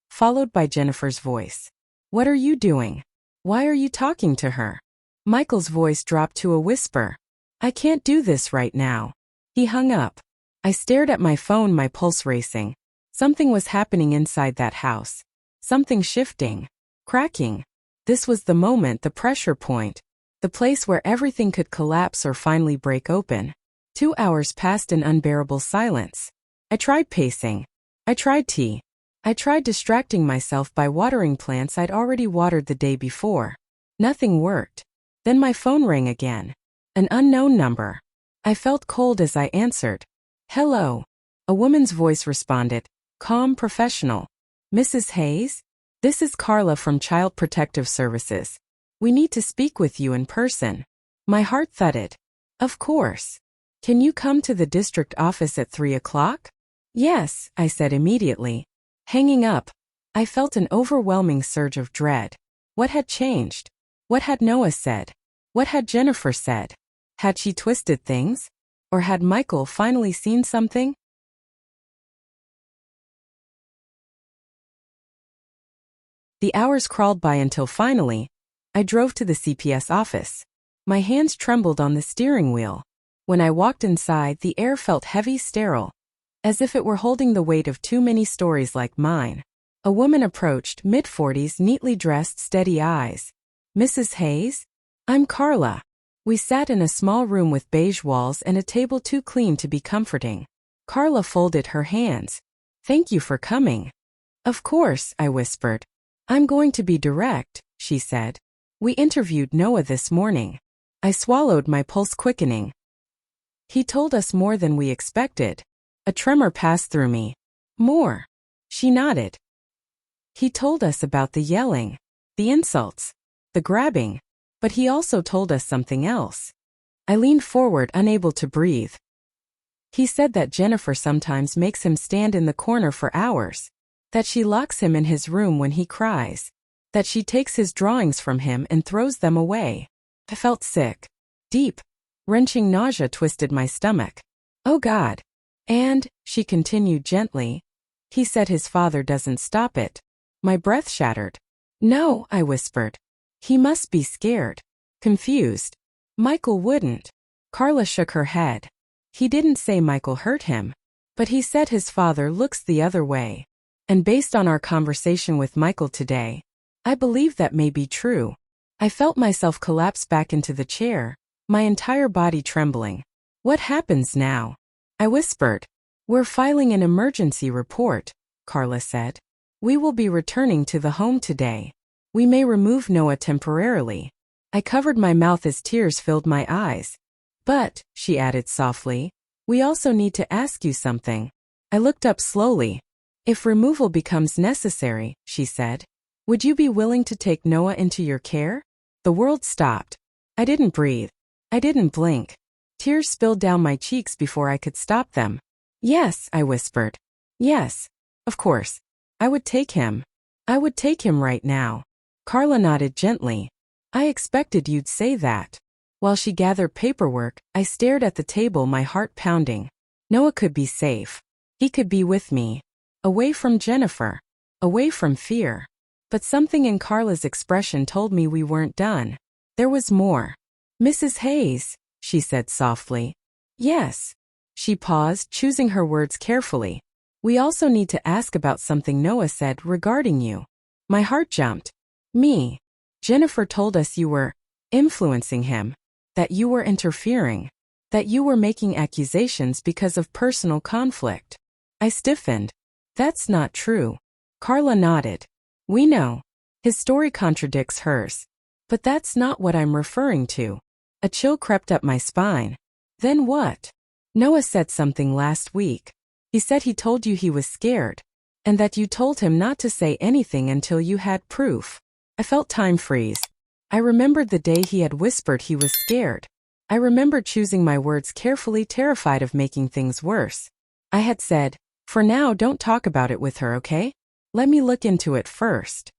followed by Jennifer's voice. What are you doing? Why are you talking to her? Michael's voice dropped to a whisper. I can't do this right now. He hung up. I stared at my phone, my pulse racing. Something was happening inside that house. Something shifting. Cracking. This was the moment, the pressure point. The place where everything could collapse or finally break open. 2 hours passed in unbearable silence. I tried pacing. I tried tea. I tried distracting myself by watering plants I'd already watered the day before. Nothing worked. Then my phone rang again. An unknown number. I felt cold as I answered. Hello. A woman's voice responded, calm, professional. Mrs. Hayes? This is Carla from Child Protective Services. We need to speak with you in person. My heart thudded. Of course. Can you come to the district office at 3 o'clock? Yes, I said immediately. Hanging up, I felt an overwhelming surge of dread. What had changed? What had Noah said? What had Jennifer said? Had she twisted things? Or had Michael finally seen something? The hours crawled by until finally, I drove to the CPS office. My hands trembled on the steering wheel. When I walked inside, the air felt heavy, sterile, as if it were holding the weight of too many stories like mine. A woman approached, mid-40s, neatly dressed, steady eyes. Mrs. Hayes? I'm Carla. We sat in a small room with beige walls and a table too clean to be comforting. Carla folded her hands. Thank you for coming. Of course, I whispered. I'm going to be direct, she said. We interviewed Noah this morning. I swallowed, my pulse quickening. He told us more than we expected. A tremor passed through me. More. She nodded. He told us about the yelling, the insults, the grabbing, but he also told us something else. I leaned forward, unable to breathe. He said that Jennifer sometimes makes him stand in the corner for hours, that she locks him in his room when he cries, that she takes his drawings from him and throws them away. I felt sick. Deep, wrenching nausea twisted my stomach. Oh God. And, she continued gently, he said his father doesn't stop it. My breath shattered. No, I whispered. He must be scared. Confused. Michael wouldn't. Carla shook her head. He didn't say Michael hurt him, but he said his father looks the other way. And based on our conversation with Michael today, I believe that may be true. I felt myself collapse back into the chair, my entire body trembling. What happens now? I whispered. We're filing an emergency report, Carla said. We will be returning to the home today. We may remove Noah temporarily. I covered my mouth as tears filled my eyes. But, she added softly, we also need to ask you something. I looked up slowly. If removal becomes necessary, she said, would you be willing to take Noah into your care? The world stopped. I didn't breathe. I didn't blink. Tears spilled down my cheeks before I could stop them. Yes, I whispered. Yes, of course. I would take him. I would take him right now. Carla nodded gently. I expected you'd say that. While she gathered paperwork, I stared at the table, my heart pounding. Noah could be safe. He could be with me. Away from Jennifer. Away from fear. But something in Carla's expression told me we weren't done. There was more. Mrs. Hayes, she said softly. Yes. She paused, choosing her words carefully. We also need to ask about something Noah said regarding you. My heart jumped. Me. Jennifer told us you were influencing him, that you were interfering, that you were making accusations because of personal conflict. I stiffened. That's not true. Carla nodded. We know. His story contradicts hers. But that's not what I'm referring to. A chill crept up my spine. Then what? Noah said something last week. He said he told you he was scared, and that you told him not to say anything until you had proof. I felt time freeze. I remembered the day he had whispered he was scared. I remembered choosing my words carefully, terrified of making things worse. I had said, for now, don't talk about it with her, okay? Let me look into it first.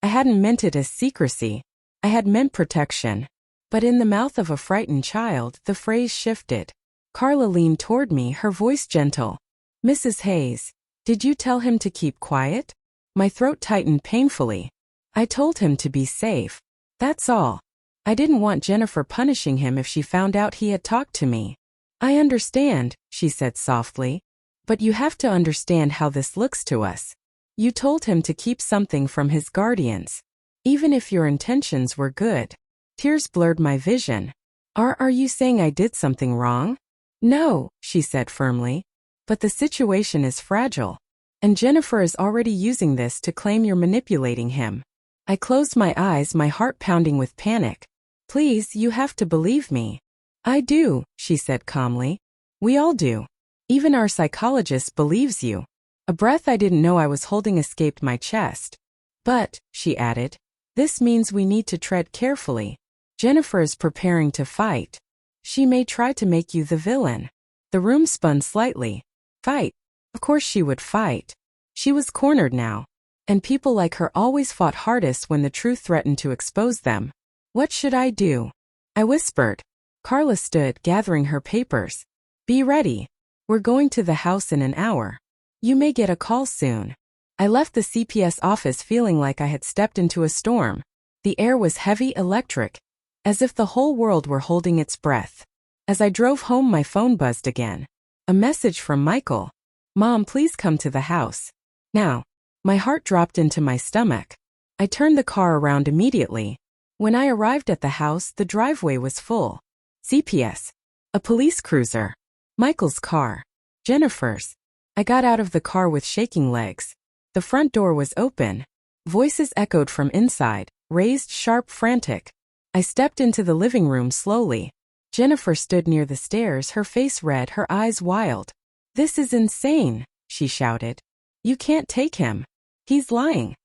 I hadn't meant it as secrecy. I had meant protection. But in the mouth of a frightened child, the phrase shifted. Carla leaned toward me, her voice gentle. Mrs. Hayes, did you tell him to keep quiet? My throat tightened painfully. I told him to be safe. That's all. I didn't want Jennifer punishing him if she found out he had talked to me. I understand, she said softly. But you have to understand how this looks to us. You told him to keep something from his guardians. Even if your intentions were good. Tears blurred my vision. Are you saying I did something wrong? No, she said firmly. But the situation is fragile. And Jennifer is already using this to claim you're manipulating him. I closed my eyes, my heart pounding with panic. Please, you have to believe me. I do, she said calmly. We all do. Even our psychologist believes you. A breath I didn't know I was holding escaped my chest. But, she added, this means we need to tread carefully. Jennifer is preparing to fight. She may try to make you the villain. The room spun slightly. Fight. Of course she would fight. She was cornered now. And people like her always fought hardest when the truth threatened to expose them. What should I do? I whispered. Carla stood, gathering her papers. Be ready. We're going to the house in an hour. You may get a call soon. I left the CPS office feeling like I had stepped into a storm. The air was heavy, electric, as if the whole world were holding its breath. As I drove home, my phone buzzed again. A message from Michael. Mom, please come to the house. Now. My heart dropped into my stomach. I turned the car around immediately. When I arrived at the house, the driveway was full. CPS. A police cruiser. Michael's car. Jennifer's. I got out of the car with shaking legs. The front door was open. Voices echoed from inside, raised, sharp, frantic. I stepped into the living room slowly. Jennifer stood near the stairs, her face red, her eyes wild. This is insane, she shouted. You can't take him. He's lying.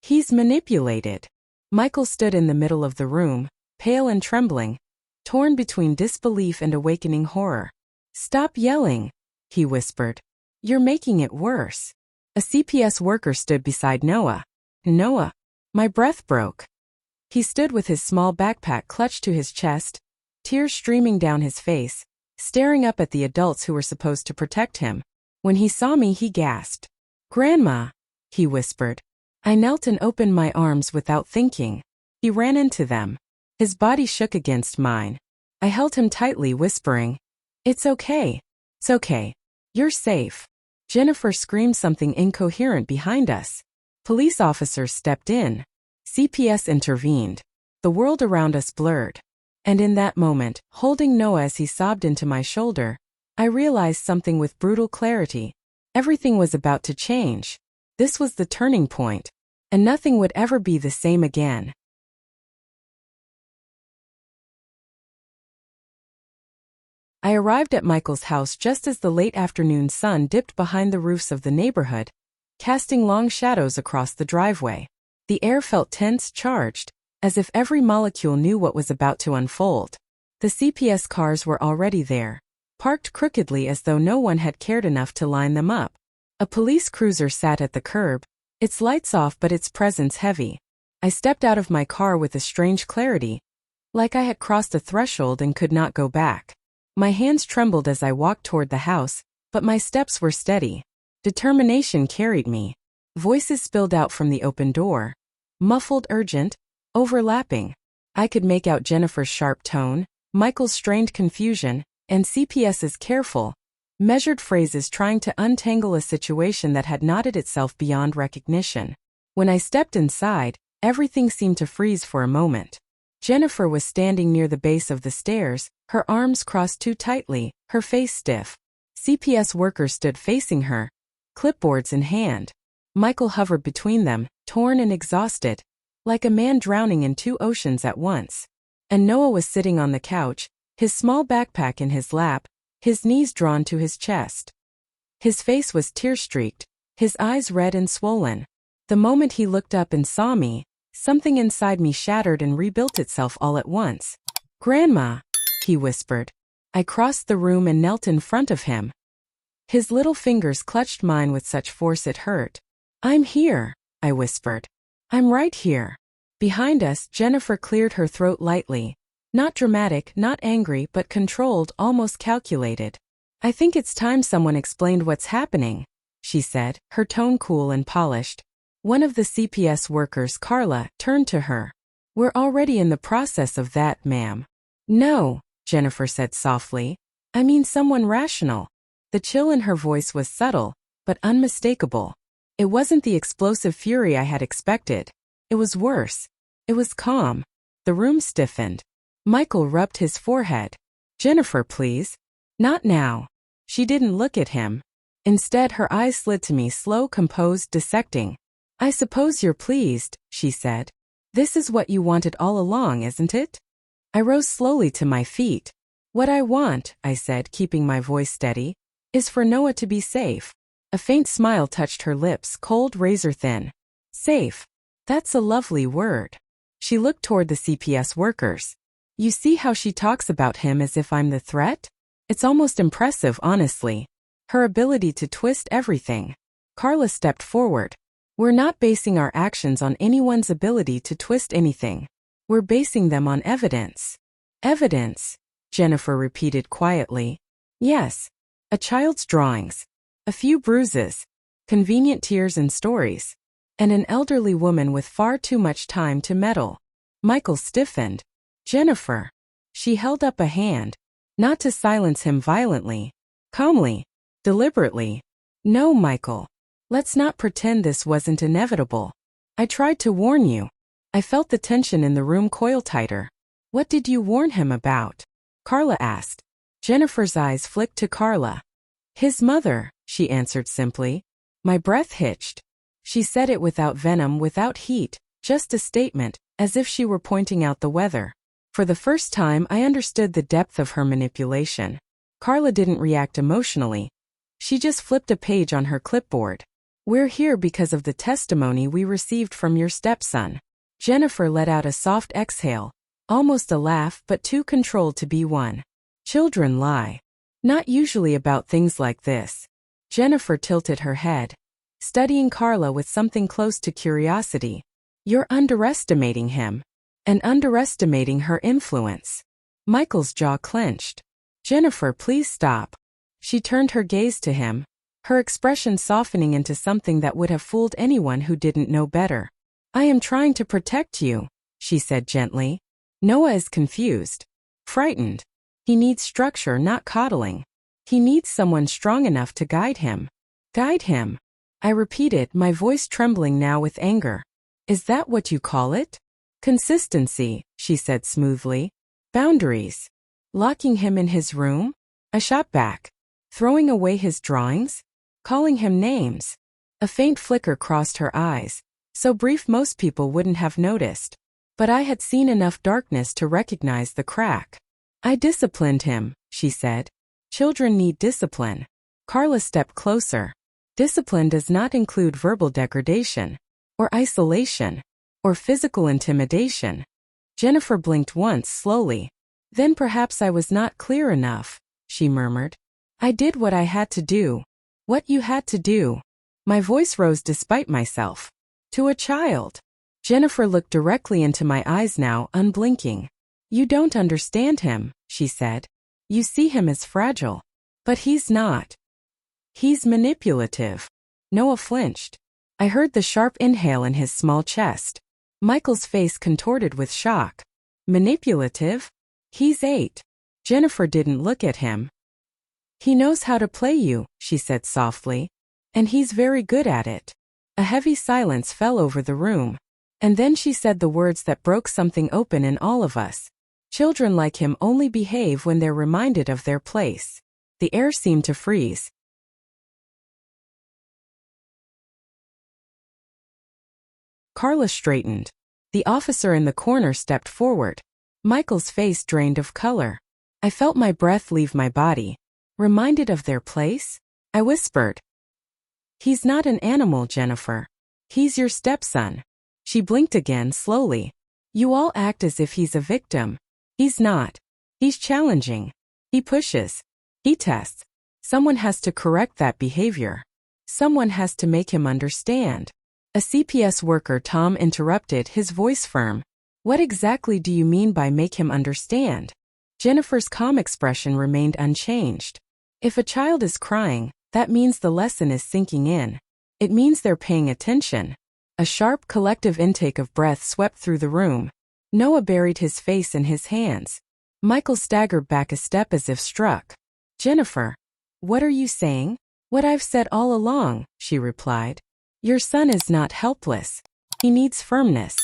He's manipulated. Michael stood in the middle of the room, pale and trembling, torn between disbelief and awakening horror. Stop yelling, he whispered. You're making it worse. A CPS worker stood beside Noah. Noah. My breath broke. He stood with his small backpack clutched to his chest, tears streaming down his face, staring up at the adults who were supposed to protect him. When he saw me, he gasped. Grandma, he whispered. I knelt and opened my arms without thinking. He ran into them. His body shook against mine. I held him tightly, whispering, It's okay. It's okay. You're safe. Jennifer screamed something incoherent behind us. Police officers stepped in. CPS intervened. The world around us blurred. And in that moment, holding Noah as he sobbed into my shoulder, I realized something with brutal clarity. Everything was about to change. This was the turning point. And nothing would ever be the same again. I arrived at Michael's house just as the late afternoon sun dipped behind the roofs of the neighborhood, casting long shadows across the driveway. The air felt tense, charged, as if every molecule knew what was about to unfold. The CPS cars were already there, parked crookedly as though no one had cared enough to line them up. A police cruiser sat at the curb, its lights off but its presence heavy. I stepped out of my car with a strange clarity, like I had crossed a threshold and could not go back. My hands trembled as I walked toward the house, but my steps were steady. Determination carried me. Voices spilled out from the open door. Muffled, urgent, overlapping. I could make out Jennifer's sharp tone, Michael's strained confusion, and CPS's careful, measured phrases trying to untangle a situation that had knotted itself beyond recognition. When I stepped inside, everything seemed to freeze for a moment. Jennifer was standing near the base of the stairs, her arms crossed too tightly, her face stiff. CPS workers stood facing her, clipboards in hand. Michael hovered between them, torn and exhausted, like a man drowning in two oceans at once. And Noah was sitting on the couch, his small backpack in his lap, his knees drawn to his chest. His face was tear-streaked, his eyes red and swollen. The moment he looked up and saw me, something inside me shattered and rebuilt itself all at once. Grandma, he whispered. I crossed the room and knelt in front of him. His little fingers clutched mine with such force it hurt. I'm here, I whispered. I'm right here. Behind us, Jennifer cleared her throat lightly. Not dramatic, not angry, but controlled, almost calculated. I think it's time someone explained what's happening, she said, her tone cool and polished. One of the CPS workers, Carla, turned to her. "We're already in the process of that, ma'am." "No," Jennifer said softly. "I mean someone rational." The chill in her voice was subtle, but unmistakable. It wasn't the explosive fury I had expected. It was worse. It was calm. The room stiffened. Michael rubbed his forehead. "Jennifer, please." "Not now." She didn't look at him. Instead, her eyes slid to me, slow, composed, dissecting. "I suppose you're pleased," she said. "This is what you wanted all along, isn't it?" I rose slowly to my feet. "What I want," I said, keeping my voice steady, "is for Noah to be safe." A faint smile touched her lips, cold, razor-thin. "Safe. That's a lovely word." She looked toward the CPS workers. "You see how she talks about him as if I'm the threat? It's almost impressive, honestly. Her ability to twist everything." Carla stepped forward. "We're not basing our actions on anyone's ability to twist anything. We're basing them on evidence." "Evidence," Jennifer repeated quietly. "Yes. A child's drawings. A few bruises. Convenient tears and stories. And an elderly woman with far too much time to meddle." Michael stiffened. "Jennifer." She held up a hand. Not to silence him violently. Calmly. Deliberately. "No, Michael. Let's not pretend this wasn't inevitable. I tried to warn you." I felt the tension in the room coil tighter. "What did you warn him about?" Carla asked. Jennifer's eyes flicked to Carla. "His mother," she answered simply. My breath hitched. She said it without venom, without heat, just a statement, as if she were pointing out the weather. For the first time, I understood the depth of her manipulation. Carla didn't react emotionally. She just flipped a page on her clipboard. "We're here because of the testimony we received from your stepson." Jennifer let out a soft exhale, almost a laugh, but too controlled to be one. "Children lie. Not usually about things like this." Jennifer tilted her head, studying Carla with something close to curiosity. "You're underestimating him. And underestimating her influence." Michael's jaw clenched. "Jennifer, please stop." She turned her gaze to him, her expression softening into something that would have fooled anyone who didn't know better. "I am trying to protect you," she said gently. "Noah is confused. Frightened. He needs structure, not coddling. He needs someone strong enough to guide him." "Guide him," I repeated, my voice trembling now with anger. "Is that what you call it?" "Consistency," she said smoothly. "Boundaries. Locking him in his room?" I shot back. "Throwing away his drawings? Calling him names?" A faint flicker crossed her eyes, so brief most people wouldn't have noticed. But I had seen enough darkness to recognize the crack. "I disciplined him," she said. "Children need discipline." Carla stepped closer. "Discipline does not include verbal degradation, or isolation, or physical intimidation." Jennifer blinked once slowly. "Then perhaps I was not clear enough," she murmured. "I did what I had to do." "What you had to do." My voice rose despite myself. "To a child." Jennifer looked directly into my eyes now, unblinking. "You don't understand him," she said. "You see him as fragile. But he's not. He's manipulative." Noah flinched. I heard the sharp inhale in his small chest. Michael's face contorted with shock. "Manipulative? He's 8. Jennifer didn't look at him. "He knows how to play you," she said softly. "And he's very good at it." A heavy silence fell over the room. And then she said the words that broke something open in all of us. "Children like him only behave when they're reminded of their place." The air seemed to freeze. Carla straightened. The officer in the corner stepped forward. Michael's face drained of color. I felt my breath leave my body. "Reminded of their place?" I whispered. "He's not an animal, Jennifer. He's your stepson." She blinked again, slowly. "You all act as if he's a victim. He's not. He's challenging. He pushes. He tests. Someone has to correct that behavior. Someone has to make him understand." A CPS worker, Tom, interrupted, his voice firm. "What exactly do you mean by make him understand?" Jennifer's calm expression remained unchanged. "If a child is crying, that means the lesson is sinking in. It means they're paying attention. A sharp collective intake of breath swept through the room. Noah buried his face in his hands. Michael staggered back a step as if struck. "Jennifer, what are you saying?" "What I've said all along," she replied. "Your son is not helpless. He needs firmness.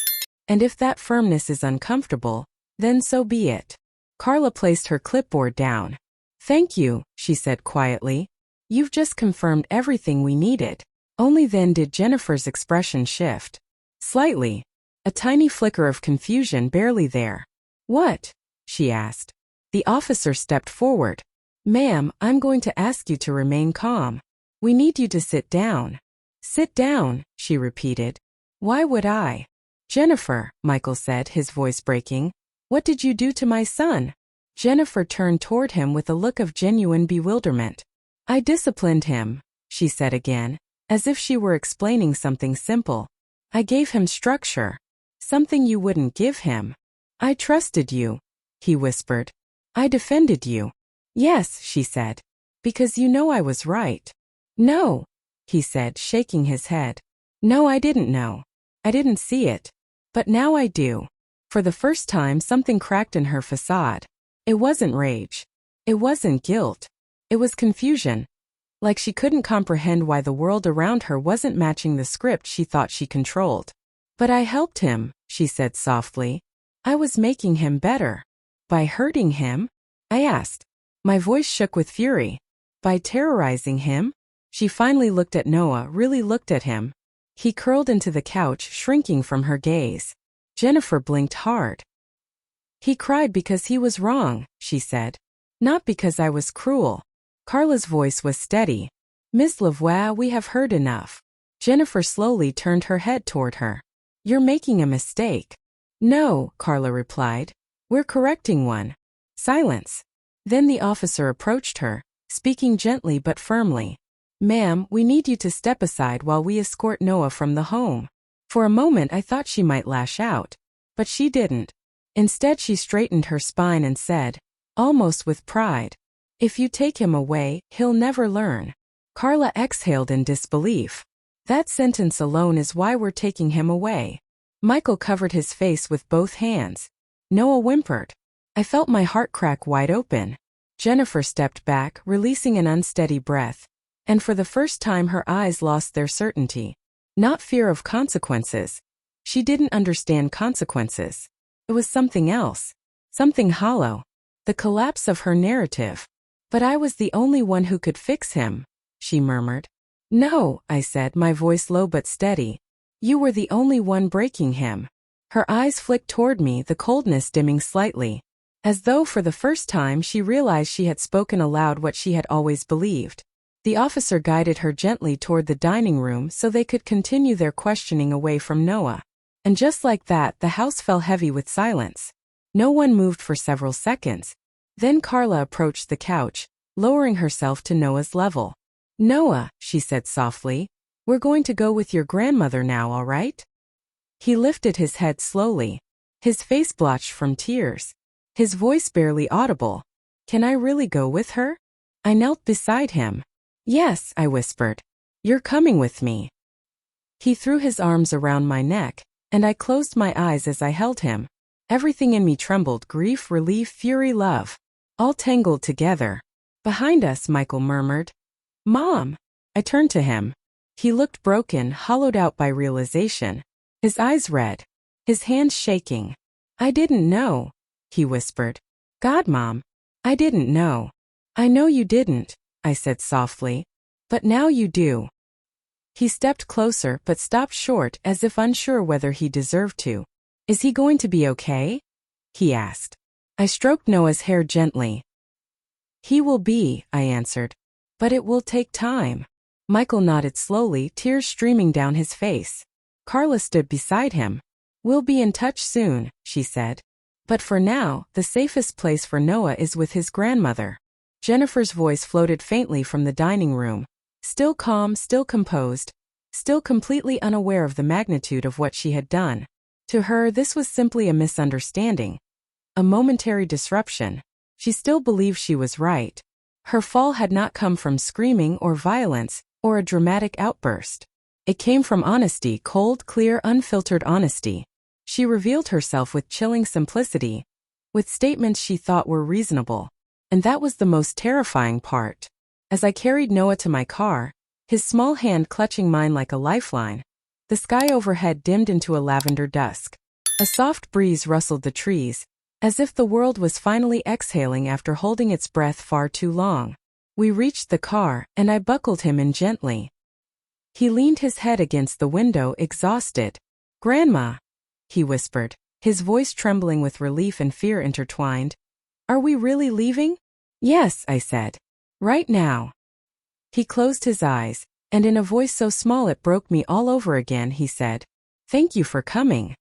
And if that firmness is uncomfortable, then so be it." Carla placed her clipboard down. "Thank you," she said quietly. "You've just confirmed everything we needed." Only then did Jennifer's expression shift. Slightly. A tiny flicker of confusion barely there. "What?" she asked. The officer stepped forward. "Ma'am, I'm going to ask you to remain calm. We need you to sit down." "Sit down," she repeated. "Why would I?" "Jennifer," Michael said, his voice breaking. "What did you do to my son?" Jennifer turned toward him with a look of genuine bewilderment. "I disciplined him," she said again, as if she were explaining something simple. "I gave him structure. Something you wouldn't give him. I trusted you," he whispered. "I defended you." "Yes," she said. "Because you know I was right." "No," he said, shaking his head. "No, I didn't know. I didn't see it. But now I do." For the first time something cracked in her facade. It wasn't rage. It wasn't guilt. It was confusion. Like she couldn't comprehend why the world around her wasn't matching the script she thought she controlled. "But I helped him," she said softly. "I was making him better." "By hurting him?" I asked. My voice shook with fury. "By terrorizing him?" She finally looked at Noah, really looked at him. He curled into the couch, shrinking from her gaze. Jennifer blinked hard. "He cried because he was wrong," she said. "Not because I was cruel." Carla's voice was steady. "Miss Lavoie, we have heard enough." Jennifer slowly turned her head toward her. "You're making a mistake." "No," Carla replied. "We're correcting one." Silence. Then the officer approached her, speaking gently but firmly. "Ma'am, we need you to step aside while we escort Noah from the home." For a moment I thought she might lash out. But she didn't. Instead she straightened her spine and said, almost with pride, "If you take him away, he'll never learn." Carla exhaled in disbelief. "That sentence alone is why we're taking him away." Michael covered his face with both hands. Noah whimpered. I felt my heart crack wide open. Jennifer stepped back, releasing an unsteady breath. And for the first time her eyes lost their certainty. Not fear of consequences. She didn't understand consequences. It was something else. Something hollow. The collapse of her narrative. "But I was the only one who could fix him," she murmured. "No," I said, my voice low but steady. "You were the only one breaking him." Her eyes flicked toward me, the coldness dimming slightly. As though for the first time she realized she had spoken aloud what she had always believed. The officer guided her gently toward the dining room so they could continue their questioning away from Noah. And just like that, the house fell heavy with silence. No one moved for several seconds. Then Carla approached the couch, lowering herself to Noah's level. "Noah," she said softly, "we're going to go with your grandmother now, all right?" He lifted his head slowly. His face blotched from tears. His voice barely audible. "Can I really go with her?" I knelt beside him. "Yes," I whispered. "You're coming with me." He threw his arms around my neck, and I closed my eyes as I held him. Everything in me trembled, grief, relief, fury, love. All tangled together. "Behind us," Michael murmured. "Mom!" I turned to him. He looked broken, hollowed out by realization. His eyes red. His hands shaking. "I didn't know," he whispered. "God, Mom. I didn't know." "I know you didn't," I said softly. "But now you do." He stepped closer but stopped short as if unsure whether he deserved to. "Is he going to be okay?" he asked. I stroked Noah's hair gently. "He will be," I answered. "But it will take time." Michael nodded slowly, tears streaming down his face. Carla stood beside him. "We'll be in touch soon," she said. "But for now, the safest place for Noah is with his grandmother." Jennifer's voice floated faintly from the dining room. Still calm, still composed, still completely unaware of the magnitude of what she had done. To her, this was simply a misunderstanding. A momentary disruption. She still believed she was right. Her fall had not come from screaming or violence, or a dramatic outburst. It came from honesty, cold, clear, unfiltered honesty. She revealed herself with chilling simplicity, with statements she thought were reasonable. And that was the most terrifying part. As I carried Noah to my car, his small hand clutching mine like a lifeline, the sky overhead dimmed into a lavender dusk. A soft breeze rustled the trees, as if the world was finally exhaling after holding its breath far too long. We reached the car, and I buckled him in gently. He leaned his head against the window, exhausted. "Grandma," he whispered, his voice trembling with relief and fear intertwined. "Are we really leaving?" "Yes," I said. "Right now." He closed his eyes, and in a voice so small it broke me all over again, he said, "Thank you for coming."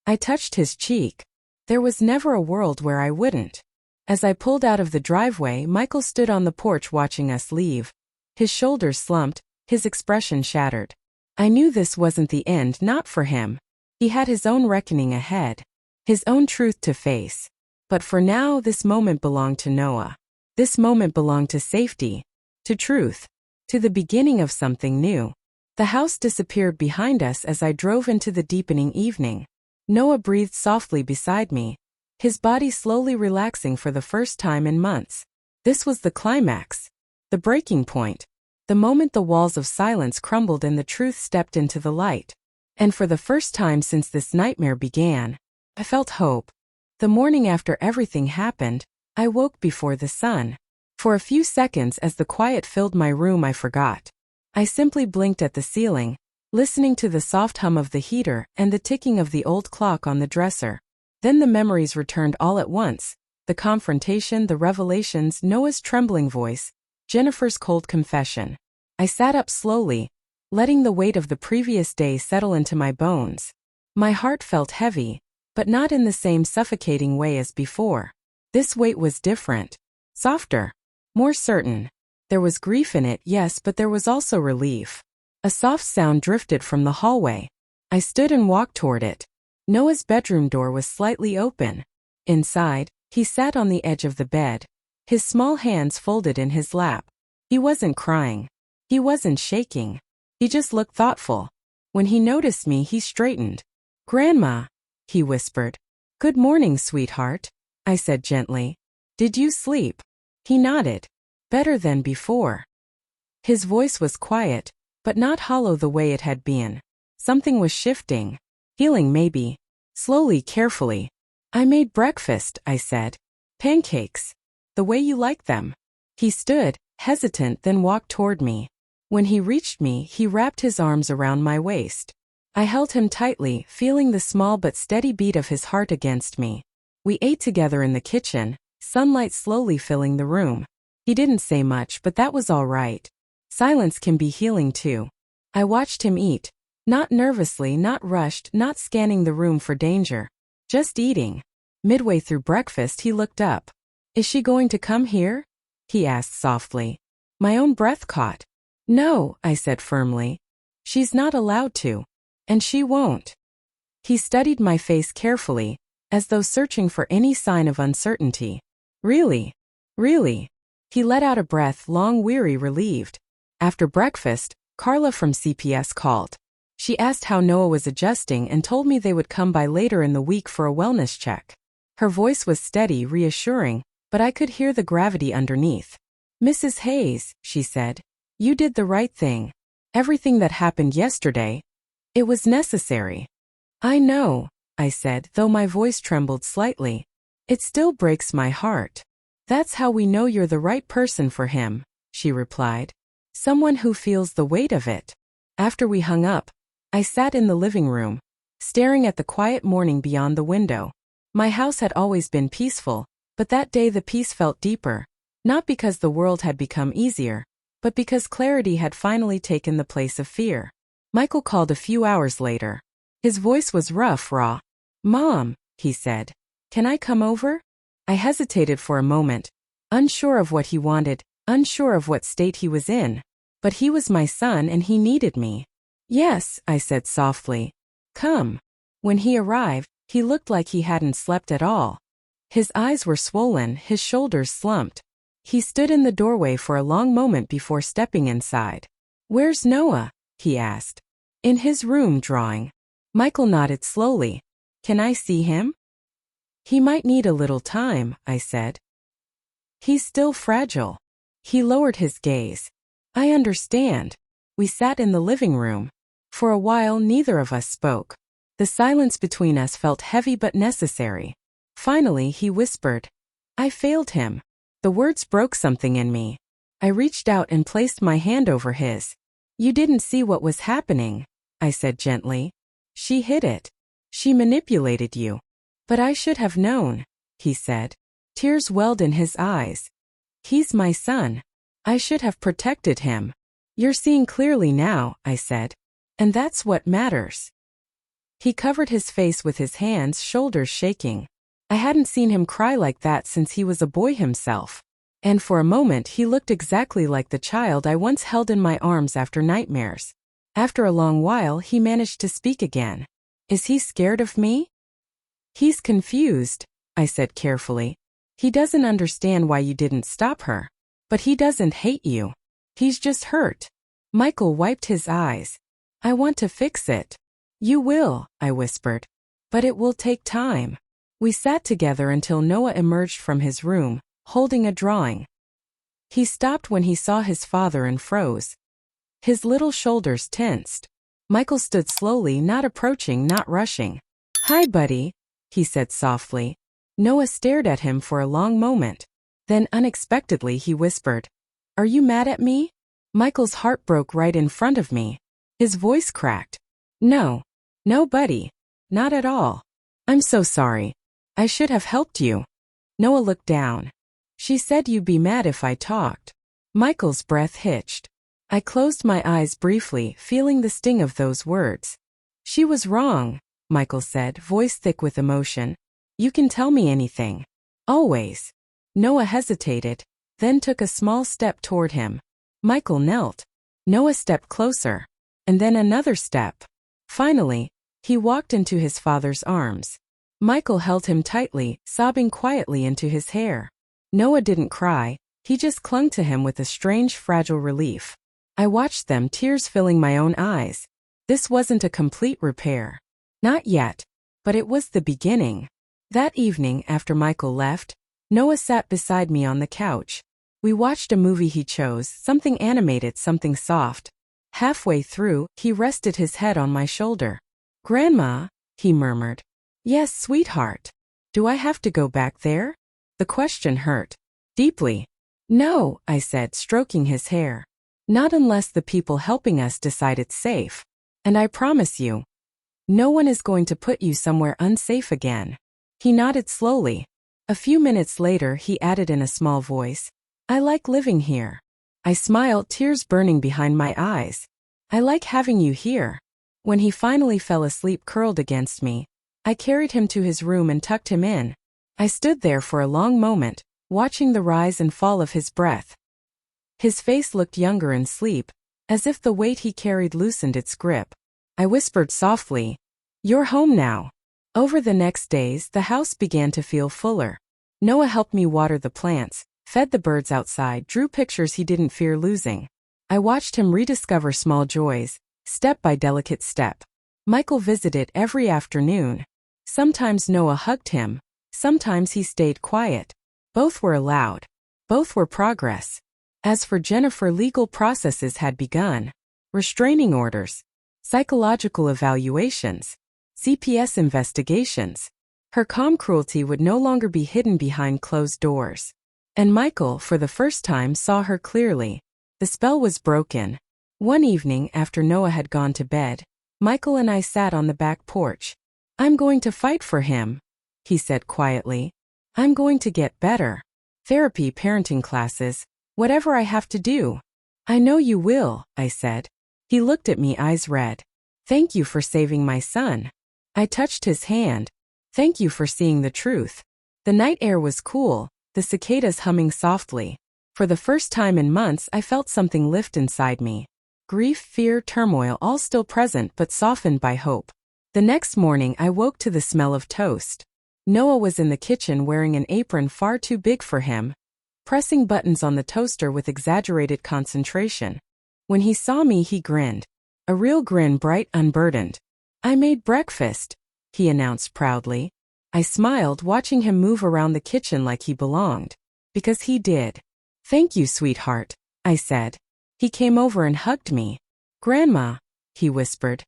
I touched his cheek. There was never a world where I wouldn't. As I pulled out of the driveway, Michael stood on the porch watching us leave. His shoulders slumped, his expression shattered. I knew this wasn't the end, not for him. He had his own reckoning ahead, his own truth to face. But for now, this moment belonged to Noah. This moment belonged to safety, to truth, to the beginning of something new. The house disappeared behind us as I drove into the deepening evening. Noah breathed softly beside me, his body slowly relaxing for the first time in months. This was the climax, the breaking point, the moment the walls of silence crumbled and the truth stepped into the light. And for the first time since this nightmare began, I felt hope. The morning after everything happened, I woke before the sun. For a few seconds as the quiet filled my room, I forgot. I simply blinked at the ceiling, listening to the soft hum of the heater and the ticking of the old clock on the dresser. Then the memories returned all at once, the confrontation, the revelations, Noah's trembling voice, Jennifer's cold confession. I sat up slowly, letting the weight of the previous day settle into my bones. My heart felt heavy, but not in the same suffocating way as before. This weight was different, softer, more certain. There was grief in it, yes, but there was also relief. A soft sound drifted from the hallway. I stood and walked toward it. Noah's bedroom door was slightly open. Inside, he sat on the edge of the bed, his small hands folded in his lap. He wasn't crying. He wasn't shaking. He just looked thoughtful. When he noticed me, he straightened. "Grandma," he whispered. "Good morning, sweetheart," I said gently. "Did you sleep?" He nodded. "Better than before." His voice was quiet, but not hollow the way it had been. Something was shifting. Healing, maybe. Slowly, carefully. "I made breakfast," I said. "Pancakes. The way you like them." He stood, hesitant, then walked toward me. When he reached me, he wrapped his arms around my waist. I held him tightly, feeling the small but steady beat of his heart against me. We ate together in the kitchen, sunlight slowly filling the room. He didn't say much, but that was all right. Silence can be healing too. I watched him eat, not nervously, not rushed, not scanning the room for danger. Just eating. Midway through breakfast, he looked up. "Is she going to come here?" he asked softly. My own breath caught. "No," I said firmly. "She's not allowed to. And she won't." He studied my face carefully, as though searching for any sign of uncertainty. "Really? Really?" He let out a breath, long, weary, relieved. After breakfast, Carla from CPS called. She asked how Noah was adjusting and told me they would come by later in the week for a wellness check. Her voice was steady, reassuring, but I could hear the gravity underneath. "Mrs. Hayes," she said, "you did the right thing. Everything that happened yesterday, it was necessary." "I know," I said, though my voice trembled slightly. "It still breaks my heart." "That's how we know you're the right person for him," she replied. "Someone who feels the weight of it." After we hung up, I sat in the living room, staring at the quiet morning beyond the window. My house had always been peaceful, but that day the peace felt deeper, not because the world had become easier, but because clarity had finally taken the place of fear. Michael called a few hours later. His voice was rough, raw. "Mom," he said, "can I come over?" I hesitated for a moment, unsure of what he wanted, unsure of what state he was in. But he was my son and he needed me. "Yes," I said softly. "Come." When he arrived, he looked like he hadn't slept at all. His eyes were swollen, his shoulders slumped. He stood in the doorway for a long moment before stepping inside. "Where's Noah?" he asked. In his room drawing. Michael nodded slowly. Can I see him? He might need a little time, I said. He's still fragile. He lowered his gaze. I understand. We sat in the living room. For a while neither of us spoke. The silence between us felt heavy but necessary. Finally he whispered, I failed him. The words broke something in me. I reached out and placed my hand over his. You didn't see what was happening, I said gently. She hid it. She manipulated you. But I should have known, he said. Tears welled in his eyes. He's my son. I should have protected him. You're seeing clearly now, I said. And that's what matters. He covered his face with his hands, shoulders shaking. I hadn't seen him cry like that since he was a boy himself. And for a moment he looked exactly like the child I once held in my arms after nightmares. After a long while he managed to speak again. Is he scared of me? He's confused, I said carefully. He doesn't understand why you didn't stop her. But he doesn't hate you. He's just hurt. Michael wiped his eyes. I want to fix it. You will, I whispered. But it will take time. We sat together until Noah emerged from his room, holding a drawing. He stopped when he saw his father and froze. His little shoulders tensed. Michael stood slowly, not approaching, not rushing. Hi, buddy, he said softly. Noah stared at him for a long moment. Then unexpectedly he whispered, Are you mad at me? Michael's heart broke right in front of me. His voice cracked. No, buddy. Not at all. I'm so sorry. I should have helped you. Noah looked down. She said you'd be mad if I talked. Michael's breath hitched. I closed my eyes briefly, feeling the sting of those words. She was wrong, Michael said, voice thick with emotion. You can tell me anything. Always. Noah hesitated, then took a small step toward him. Michael knelt. Noah stepped closer. And then another step. Finally, he walked into his father's arms. Michael held him tightly, sobbing quietly into his hair. Noah didn't cry, he just clung to him with a strange, fragile relief. I watched them, tears filling my own eyes. This wasn't a complete repair. Not yet. But it was the beginning. That evening, after Michael left, Noah sat beside me on the couch. We watched a movie he chose, something animated, something soft. Halfway through, he rested his head on my shoulder. Grandma, he murmured. Yes, sweetheart. Do I have to go back there? The question hurt. Deeply. No, I said, stroking his hair. Not unless the people helping us decide it's safe. And I promise you, no one is going to put you somewhere unsafe again. He nodded slowly. A few minutes later he added in a small voice, I like living here. I smiled, tears burning behind my eyes. I like having you here. When he finally fell asleep curled against me, I carried him to his room and tucked him in. I stood there for a long moment, watching the rise and fall of his breath. His face looked younger in sleep, as if the weight he carried loosened its grip. I whispered softly, You're home now. Over the next days, the house began to feel fuller. Noah helped me water the plants, fed the birds outside, drew pictures he didn't fear losing. I watched him rediscover small joys, step by delicate step. Michael visited every afternoon. Sometimes Noah hugged him. Sometimes he stayed quiet. Both were allowed. Both were progress. As for Jennifer, legal processes had begun. Restraining orders. Psychological evaluations. CPS investigations. Her calm cruelty would no longer be hidden behind closed doors. And Michael, for the first time, saw her clearly. The spell was broken. One evening, after Noah had gone to bed, Michael and I sat on the back porch. I'm going to fight for him, he said quietly. I'm going to get better. Therapy, parenting classes, whatever I have to do. I know you will, I said. He looked at me, eyes red. Thank you for saving my son. I touched his hand. Thank you for seeing the truth. The night air was cool, the cicadas humming softly. For the first time in months I felt something lift inside me. Grief, fear, turmoil, all still present but softened by hope. The next morning I woke to the smell of toast. Noah was in the kitchen wearing an apron far too big for him, pressing buttons on the toaster with exaggerated concentration. When he saw me he grinned. a real grin bright unburdened. "I made breakfast," he announced proudly. I smiled, watching him move around the kitchen like he belonged. Because he did. "Thank you, sweetheart," I said. He came over and hugged me. "Grandma," he whispered.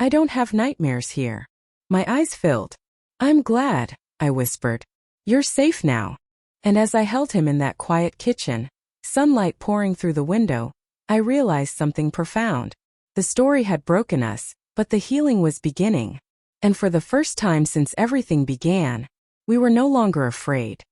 "I don't have nightmares here." My eyes filled. "I'm glad," I whispered. "You're safe now." And as I held him in that quiet kitchen, sunlight pouring through the window, I realized something profound. The story had broken us, but the healing was beginning. And for the first time since everything began, we were no longer afraid.